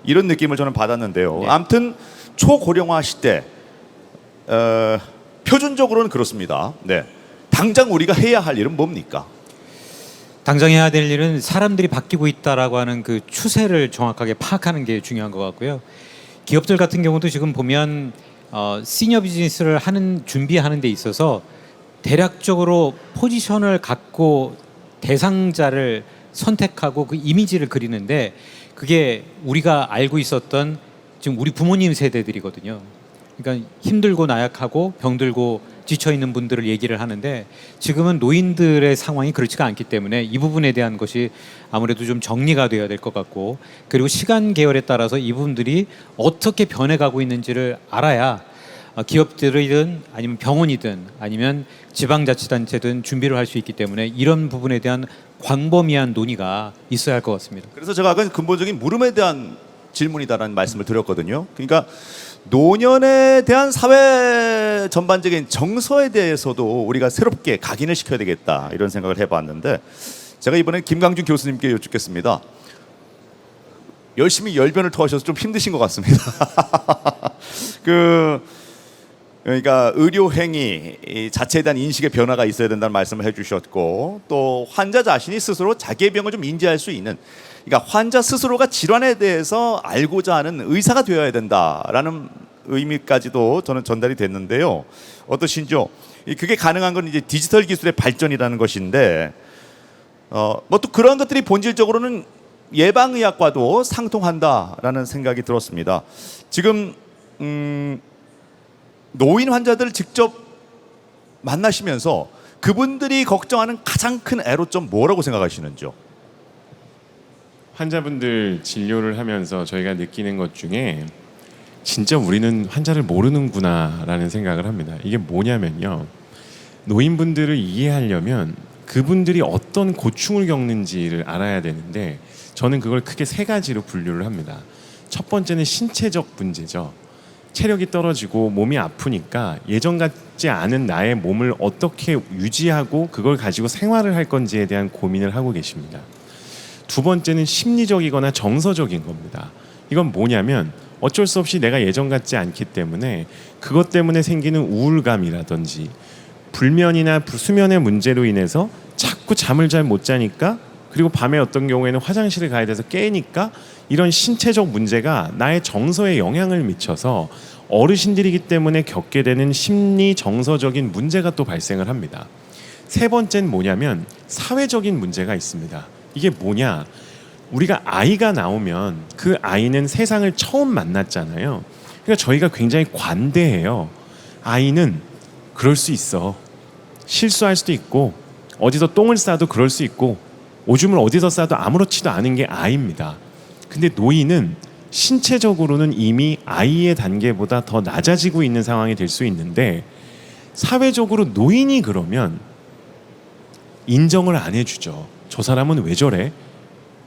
이런 느낌을 저는 받았는데요. 네. 아무튼 초고령화 시대 표준적으로는 그렇습니다. 네. 당장 우리가 해야 할 일은 뭡니까? 당장 해야 될 일은 사람들이 바뀌고 있다라고 하는 그 추세를 정확하게 파악하는 게 중요한 것 같고요. 기업들 같은 경우도 지금 보면 시니어 비즈니스를 준비하는 데 있어서 대략적으로 포지션을 갖고 대상자를 선택하고 그 이미지를 그리는데 그게 우리가 알고 있었던 지금 우리 부모님 세대들이거든요. 그러니까 힘들고 나약하고 병들고 지쳐있는 분들을 얘기를 하는데 지금은 노인들의 상황이 그렇지가 않기 때문에 이 부분에 대한 것이 아무래도 좀 정리가 되어야 될 것 같고 그리고 시간 계열에 따라서 이분들이 어떻게 변해가고 있는지를 알아야 기업들이든 아니면 병원이든 아니면 지방자치단체든 준비를 할 수 있기 때문에 이런 부분에 대한 광범위한 논의가 있어야 할 것 같습니다. 그래서 제가 아까 근본적인 물음에 대한 질문이다라는 말씀을 드렸거든요. 그러니까 노년에 대한 사회 전반적인 정서에 대해서도 우리가 새롭게 각인을 시켜야 되겠다 이런 생각을 해봤는데 제가 이번에 김강준 교수님께 여쭙겠습니다. 열심히 열변을 토하셔서 좀 힘드신 것 같습니다. 그러니까 의료 행위 이 자체에 대한 인식의 변화가 있어야 된다는 말씀을 해주셨고, 또 환자 자신이 스스로 자기의 병을 좀 인지할 수 있는, 그러니까 환자 스스로가 질환에 대해서 알고자 하는 의사가 되어야 된다라는 의미까지도 저는 전달이 됐는데요. 어떠신지요? 그게 가능한 건 이제 디지털 기술의 발전이라는 것인데, 뭐 또 그런 것들이 본질적으로는 예방의학과도 상통한다라는 생각이 들었습니다. 지금 노인 환자들을 직접 만나시면서 그분들이 걱정하는 가장 큰 애로점 뭐라고 생각하시는지요? 환자분들 진료를 하면서 저희가 느끼는 것 중에 진짜 우리는 환자를 모르는구나라는 생각을 합니다. 이게 뭐냐면요. 노인분들을 이해하려면 그분들이 어떤 고충을 겪는지를 알아야 되는데, 저는 그걸 크게 세 가지로 분류를 합니다. 첫 번째는 신체적 문제죠. 체력이 떨어지고 몸이 아프니까 예전 같지 않은 나의 몸을 어떻게 유지하고 그걸 가지고 생활을 할 건지에 대한 고민을 하고 계십니다. 두 번째는 심리적이거나 정서적인 겁니다. 이건 뭐냐면 어쩔 수 없이 내가 예전 같지 않기 때문에 그것 때문에 생기는 우울감이라든지 불면이나 수면의 문제로 인해서 자꾸 잠을 잘 못 자니까, 그리고 밤에 어떤 경우에는 화장실을 가야 돼서 깨니까, 이런 신체적 문제가 나의 정서에 영향을 미쳐서 어르신들이기 때문에 겪게 되는 심리 정서적인 문제가 또 발생을 합니다. 세 번째는 뭐냐면 사회적인 문제가 있습니다. 이게 뭐냐? 우리가 아이가 나오면 그 아이는 세상을 처음 만났잖아요. 그러니까 저희가 굉장히 관대해요. 아이는 그럴 수 있어. 실수할 수도 있고, 어디서 똥을 싸도 그럴 수 있고, 오줌을 어디서 싸도 아무렇지도 않은 게 아이입니다. 근데 노인은 신체적으로는 이미 아이의 단계보다 더 낮아지고 있는 상황이 될 수 있는데, 사회적으로 노인이 그러면 인정을 안 해주죠. 저 사람은 왜 저래?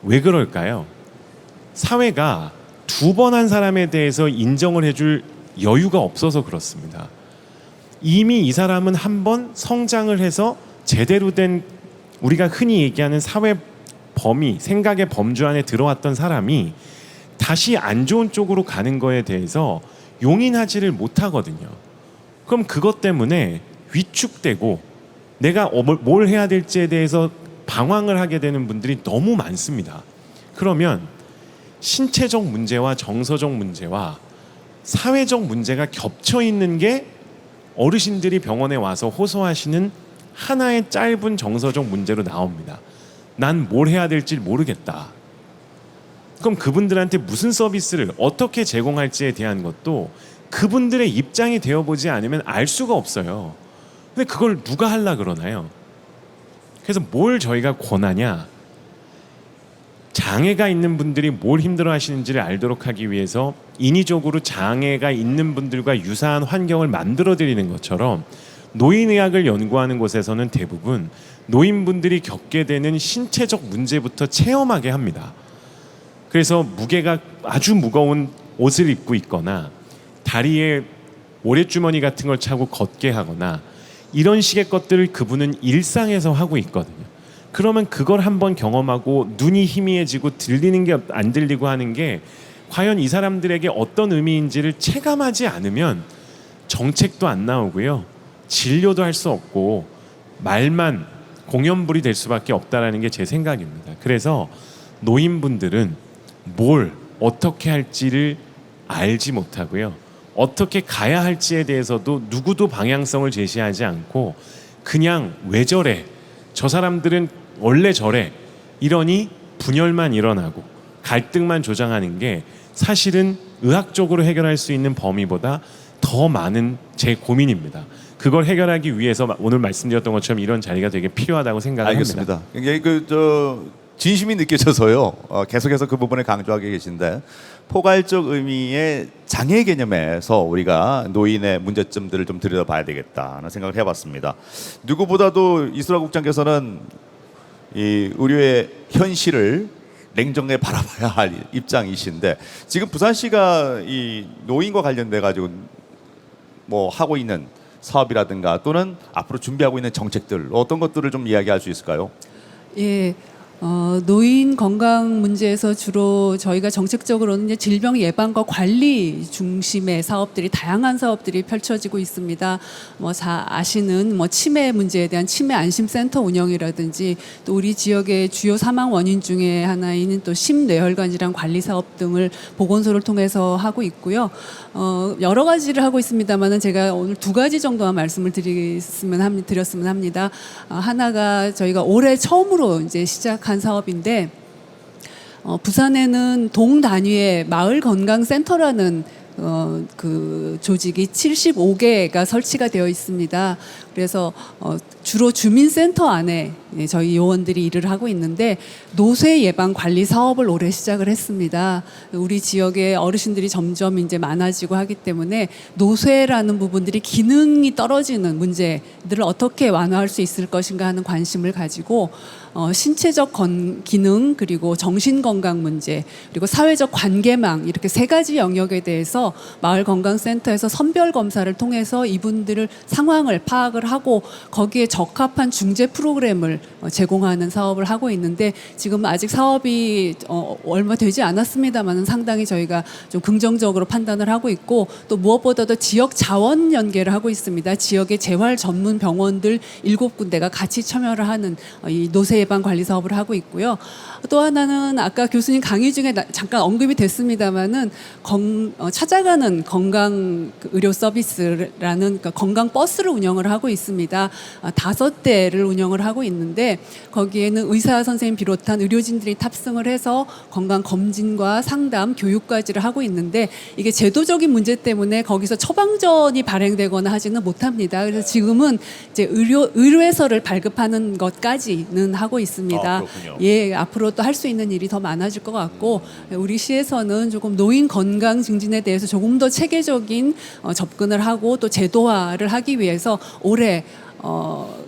왜 그럴까요? 사회가 두 번 한 사람에 대해서 인정을 해줄 여유가 없어서 그렇습니다. 이미 이 사람은 한 번 성장을 해서 제대로 된, 우리가 흔히 얘기하는 사회 범위, 생각의 범주 안에 들어왔던 사람이 다시 안 좋은 쪽으로 가는 거에 대해서 용인하지를 못하거든요. 그럼 그것 때문에 위축되고 내가 뭘 해야 될지에 대해서 방황을 하게 되는 분들이 너무 많습니다. 그러면 신체적 문제와 정서적 문제와 사회적 문제가 겹쳐 있는 게 어르신들이 병원에 와서 호소하시는 하나의 짧은 정서적 문제로 나옵니다. 난 뭘 해야 될지 모르겠다. 그럼 그분들한테 무슨 서비스를 어떻게 제공할지에 대한 것도 그분들의 입장이 되어보지 않으면 알 수가 없어요. 근데 그걸 누가 하려 그러나요? 그래서 뭘 저희가 권하냐? 장애가 있는 분들이 뭘 힘들어 하시는지를 알도록 하기 위해서 인위적으로 장애가 있는 분들과 유사한 환경을 만들어 드리는 것처럼, 노인의학을 연구하는 곳에서는 대부분 노인분들이 겪게 되는 신체적 문제부터 체험하게 합니다. 그래서 무게가 아주 무거운 옷을 입고 있거나 다리에 모래주머니 같은 걸 차고 걷게 하거나 이런 식의 것들을 그분은 일상에서 하고 있거든요. 그러면 그걸 한번 경험하고 눈이 희미해지고 들리는 게 안 들리고 하는 게 과연 이 사람들에게 어떤 의미인지를 체감하지 않으면 정책도 안 나오고요, 진료도 할 수 없고 말만 공연불이 될 수밖에 없다라는 게 제 생각입니다. 그래서 노인분들은 뭘 어떻게 할지를 알지 못하고요, 어떻게 가야 할지에 대해서도 누구도 방향성을 제시하지 않고 그냥 왜 저래? 저 사람들은 원래 저래. 이러니 분열만 일어나고 갈등만 조장하는 게 사실은 의학적으로 해결할 수 있는 범위보다 더 많은 제 고민입니다. 그걸 해결하기 위해서 오늘 말씀드렸던 것처럼 이런 자리가 되게 필요하다고 생각합니다. 알겠습니다. 굉장히 진심이 느껴져서요. 계속해서 그 부분을 강조하게 계신데, 포괄적 의미의 장애 개념에서 우리가 노인의 문제점들을 좀 들여다봐야 되겠다는 생각을 해봤습니다. 누구보다도 이수라 국장께서는 이 의료의 현실을 냉정하게 바라봐야 할 입장이신데, 지금 부산시가 이 노인과 관련돼 가지고 뭐 하고 있는 사업이라든가 또는 앞으로 준비하고 있는 정책들, 어떤 것들을 좀 이야기할 수 있을까요? 예, 노인 건강 문제에서 주로 저희가 정책적으로는 이제 질병 예방과 관리 중심의 사업들이 다양한 사업들이 펼쳐지고 있습니다. 뭐 아시는 뭐 치매 문제에 대한 치매 안심센터 운영이라든지 또 우리 지역의 주요 사망 원인 중에 하나인 또 심뇌혈관 질환 관리 사업 등을 보건소를 통해서 하고 있고요. 여러 가지를 하고 있습니다만은 제가 오늘 두 가지 정도만 말씀을 드렸으면 합니다. 하나가 저희가 올해 처음으로 이제 시작한 사업인데 부산에는 동 단위의 마을 건강센터라는 그 조직이 75개가 설치가 되어 있습니다. 그래서 주로 주민센터 안에 저희 요원들이 일을 하고 있는데 노쇠 예방 관리 사업을 올해 시작을 했습니다. 우리 지역에 어르신들이 점점 이제 많아지고 하기 때문에 노쇠라는 부분들이 기능이 떨어지는 문제들을 어떻게 완화할 수 있을 것인가 하는 관심을 가지고 신체적 기능 그리고 정신 건강 문제 그리고 사회적 관계망 이렇게 세 가지 영역에 대해서 마을 건강센터에서 선별 검사를 통해서 이분들을 상황을 파악을 하고 거기에 적합한 중재 프로그램을 제공하는 사업을 하고 있는데 지금 아직 사업이 얼마 되지 않았습니다만 상당히 저희가 좀 긍정적으로 판단을 하고 있고 또 무엇보다도 지역 자원 연계를 하고 있습니다. 지역의 재활 전문 병원들 7군데가 같이 참여를 하는 이 노쇠 예방 관리 사업을 하고 있고요. 또 하나는 아까 교수님 강의 중에 잠깐 언급이 됐습니다만은 찾아가는 건강 의료 서비스라는 그러니까 건강 버스를 운영을 하고 있습니다. 5대를 운영을 하고 있는데 거기에는 의사 선생님 비롯한 의료진들이 탑승을 해서 건강 검진과 상담, 교육까지를 하고 있는데 이게 제도적인 문제 때문에 거기서 처방전이 발행되거나 하지는 못합니다. 그래서 지금은 이제 의료해서를 발급하는 것까지는 하고 있습니다. 그렇군요. 예, 앞으로 또 할 수 있는 일이 더 많아질 것 같고 우리 시에서는 조금 노인 건강 증진에 대해서 조금 더 체계적인 접근을 하고 또 제도화를 하기 위해서 올해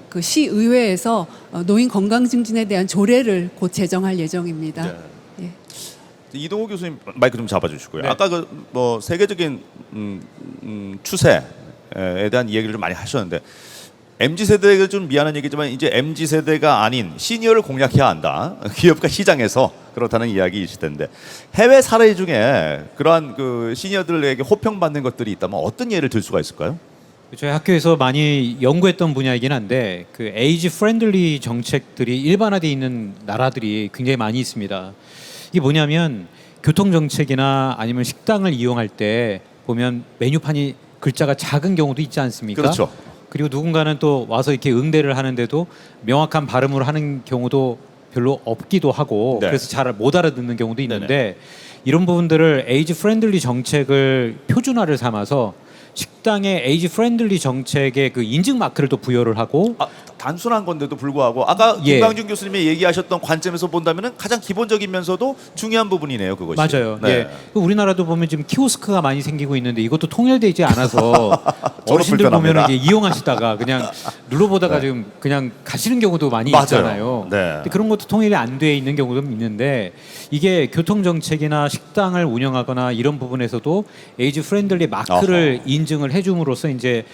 그 시의회에서 노인 건강 증진에 대한 조례를 곧 제정할 예정입니다. 네. 예. 이동호 교수님 마이크 좀 잡아주시고요. 네. 아까 그 뭐 세계적인 추세에 대한 이야기를 좀 많이 하셨는데 MZ 세대가 좀 미안한 얘기지만 이제 MZ 세대가 아닌 시니어를 공략해야 한다. 기업과 시장에서 그렇다는 이야기이실 텐데 해외 사례 중에 그러한 그 시니어들에게 호평받는 것들이 있다면 어떤 예를 들 수가 있을까요? 저희 학교에서 많이 연구했던 분야이긴 한데 그 에이지 프렌들리 정책들이 일반화되어 있는 나라들이 굉장히 많이 있습니다. 이게 뭐냐면 교통 정책이나 아니면 식당을 이용할 때 보면 메뉴판이 글자가 작은 경우도 있지 않습니까? 그렇죠. 그리고 누군가는 또 와서 이렇게 응대를 하는데도 명확한 발음으로 하는 경우도 별로 없기도 하고 네. 그래서 잘 못 알아듣는 경우도 있는데 이런 부분들을 에이지 프렌들리 정책을 표준화를 삼아서 식당의 에이지 프렌들리 정책의 그 인증 마크를 또 부여를 하고 단순한 건데도 불구하고 아까 예. 김광준 교수님이 얘기하셨던 관점에서 본다면은 가장 기본적이면서도 중요한 부분이네요, 그것이. 맞아요. 네. 예. 그 우리나라도 보면 지금 키오스크가 많이 생기고 있는데 이것도 통일되지 않아서 어르신들 보면 불편합니다. 이제 이용하시다가 그냥 눌러보다가 지금 그냥 가시는 경우도 많이 맞아요. 있잖아요. 네. 근데 그런 것도 통일이 안 돼 있는 경우도 있는데 이게 교통 정책이나 식당을 운영하거나 이런 부분에서도 에이지 프렌들리 마크를 인증을 해줌으로써 이제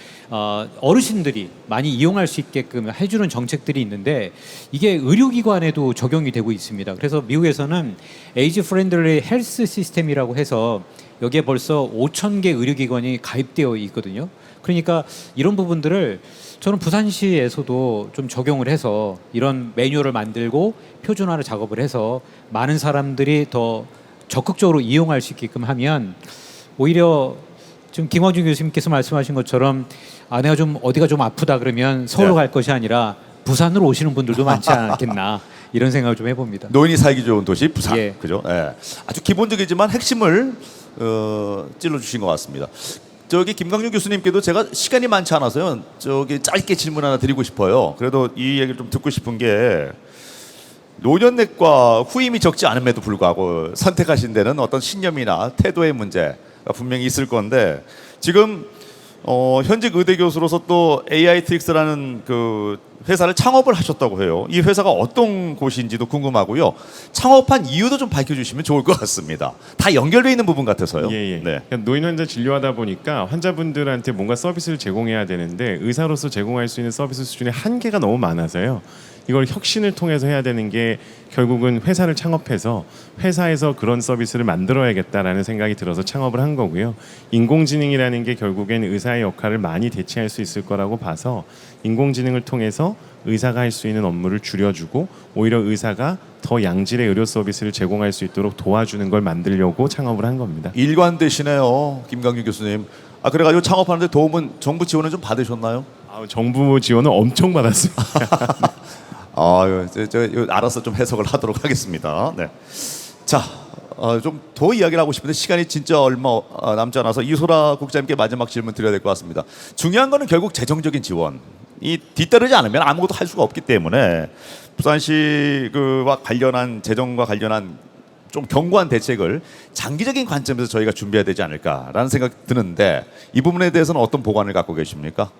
어르신들이 많이 이용할 수 있게끔 해주는 정책들이 있는데 이게 의료기관에도 적용이 되고 있습니다. 그래서 미국에서는 에이지 프렌들리 헬스 시스템이라고 해서 여기에 벌써 5,000개 의료기관이 가입되어 있거든요. 그러니까 이런 부분들을 저는 부산시에서도 좀 적용을 해서 이런 매뉴얼을 만들고 표준화를 작업을 해서 많은 사람들이 더 적극적으로 이용할 수 있게끔 하면 오히려 지금 김광준 교수님께서 말씀하신 것처럼 내가 좀 어디가 좀 아프다 그러면 서울로 갈 것이 아니라 부산으로 오시는 분들도 많지 않겠나 이런 생각을 좀 해봅니다. 노인이 살기 좋은 도시 부산. 예. 그죠? 예. 아주 기본적이지만 핵심을 찔러주신 것 같습니다. 저기 김광준 교수님께도 제가 시간이 많지 않아서요. 저기 짧게 질문 하나 드리고 싶어요. 그래도 이 얘기를 좀 듣고 싶은 게 노년내과 후임이 적지 않음에도 불구하고 선택하신 데는 어떤 신념이나 태도의 문제가 분명히 있을 건데 지금 현직 의대 교수로서 또 AITX라는 그 회사를 창업을 하셨다고 해요. 이 회사가 어떤 곳인지도 궁금하고요. 창업한 이유도 좀 밝혀주시면 좋을 것 같습니다. 다 연결되어 있는 부분 같아서요. 예. 네. 그러니까 노인 환자 진료하다 보니까 환자분들한테 뭔가 서비스를 제공해야 되는데 의사로서 제공할 수 있는 서비스 수준의 한계가 너무 많아서요. 이걸 혁신을 통해서 해야 되는 게 결국은 회사를 창업해서 회사에서 그런 서비스를 만들어야겠다라는 생각이 들어서 창업을 한 거고요. 인공지능이라는 게 결국엔 의사의 역할을 많이 대체할 수 있을 거라고 봐서 인공지능을 통해서 의사가 할 수 있는 업무를 줄여주고 오히려 의사가 더 양질의 의료 서비스를 제공할 수 있도록 도와주는 걸 만들려고 창업을 한 겁니다. 일관되시네요, 김광준 교수님. 그래가지고 창업하는데 도움은 정부 지원은 좀 받으셨나요? 정부 지원은 엄청 받았습니다. 알아서 좀 해석을 하도록 하겠습니다. 네. 자, 좀 더 이야기를 하고 싶은데 시간이 진짜 얼마 남지 않아서 이소라 국장님께 마지막 질문 드려야 될 것 같습니다. 중요한 거는 결국 재정적인 지원이 뒤따르지 않으면 아무것도 할 수가 없기 때문에 부산시와 관련한 재정과 관련한 좀 견고한 대책을 장기적인 관점에서 저희가 준비해야 되지 않을까라는 생각이 드는데 이 부분에 대해서는 어떤 보관을 갖고 계십니까?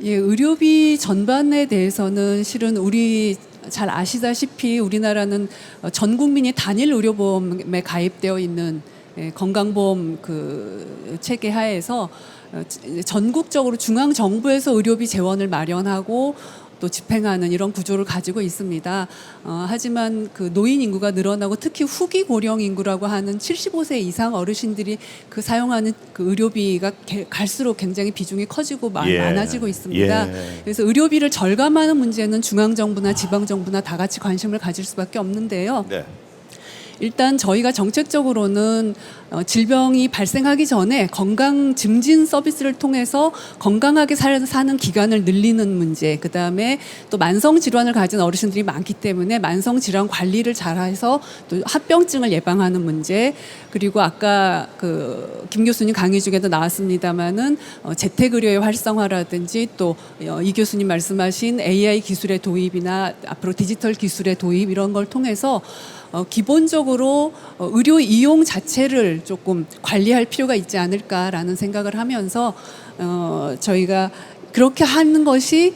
예, 의료비 전반에 대해서는 실은 우리 잘 아시다시피 우리나라는 전 국민이 단일 의료보험에 가입되어 있는 건강보험 그 체계 하에서 전국적으로 중앙 정부에서 의료비 재원을 마련하고 또 집행하는 이런 구조를 가지고 있습니다. 하지만 그 노인 인구가 늘어나고 특히 후기 고령 인구라고 하는 75세 이상 어르신들이 그 사용하는 그 의료비가 갈수록 굉장히 비중이 커지고 많아지고 있습니다. 그래서 의료비를 절감하는 문제는 중앙 정부나 지방 정부나 다 같이 관심을 가질 수밖에 없는데요. 네. 일단 저희가 정책적으로는 질병이 발생하기 전에 건강 증진 서비스를 통해서 건강하게 사는 기간을 늘리는 문제, 그 다음에 또 만성 질환을 가진 어르신들이 많기 때문에 만성 질환 관리를 잘해서 또 합병증을 예방하는 문제, 그리고 아까 그 김 교수님 강의 중에도 나왔습니다마는 재택 의료의 활성화라든지 또 이 교수님 말씀하신 AI 기술의 도입이나 앞으로 디지털 기술의 도입 이런 걸 통해서 기본적으로 의료 이용 자체를 조금 관리할 필요가 있지 않을까라는 생각을 하면서 저희가 그렇게 하는 것이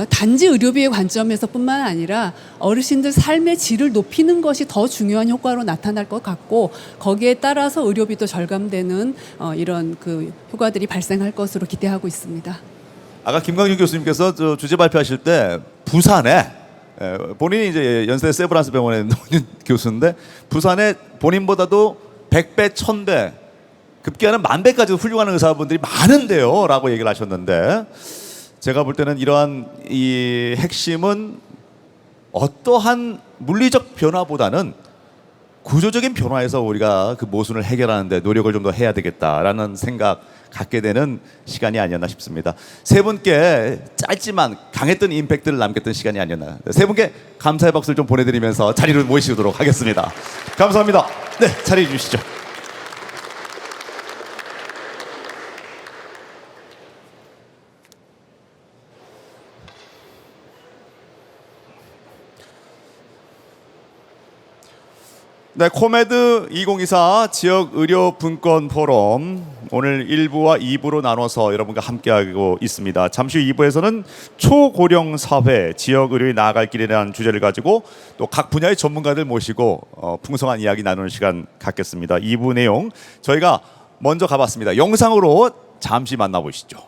단지 의료비의 관점에서뿐만 아니라 어르신들 삶의 질을 높이는 것이 더 중요한 효과로 나타날 것 같고 거기에 따라서 의료비도 절감되는 이런 그 효과들이 발생할 것으로 기대하고 있습니다. 아까 김광준 교수님께서 저 주제 발표하실 때 부산에 본인이 이제 연세 세브란스 병원의 노년 교수인데 부산에 본인보다도 100배, 1000배 급기야는 10,000배까지도 훌륭한 의사분들이 많은데요 라고 얘기를 하셨는데 제가 볼 때는 이러한 이 핵심은 어떠한 물리적 변화보다는 구조적인 변화에서 우리가 그 모순을 해결하는 데 노력을 좀 더 해야 되겠다라는 생각 갖게 되는 시간이 아니었나 싶습니다. 세 분께 짧지만 강했던 임팩트를 남겼던 시간이 아니었나. 세 분께 감사의 박수를 좀 보내드리면서 자리를 모시도록 하겠습니다. 감사합니다. 네, 자리해 주시죠. 네, 코메드 2024 지역 의료 분권 포럼 오늘 1부와 2부로 나눠서 여러분과 함께하고 있습니다. 잠시 후 2부에서는 초고령 사회 지역 의료에 나아갈 길이라는 주제를 가지고 또 각 분야의 전문가들 모시고 풍성한 이야기 나누는 시간 갖겠습니다. 2부 내용 저희가 먼저 가봤습니다. 영상으로 잠시 만나보시죠.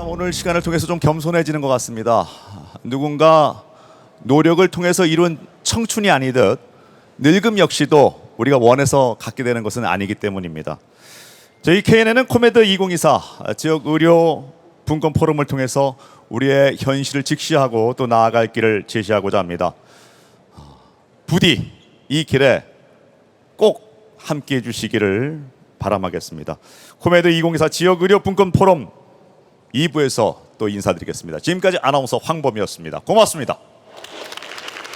오늘 시간을 통해서 좀 겸손해지는 것 같습니다. 누군가 노력을 통해서 이룬 청춘이 아니듯 늙음 역시도 우리가 원해서 갖게 되는 것은 아니기 때문입니다. 저희 KNN은 코메드 2024 지역 의료 분권 포럼을 통해서 우리의 현실을 직시하고 또 나아갈 길을 제시하고자 합니다. 부디 이 길에 꼭 함께해 주시기를 바람하겠습니다. 코메드 2024 지역의료 분권 포럼 2부에서 또 인사드리겠습니다. 지금까지 아나운서 황범이었습니다. 고맙습니다.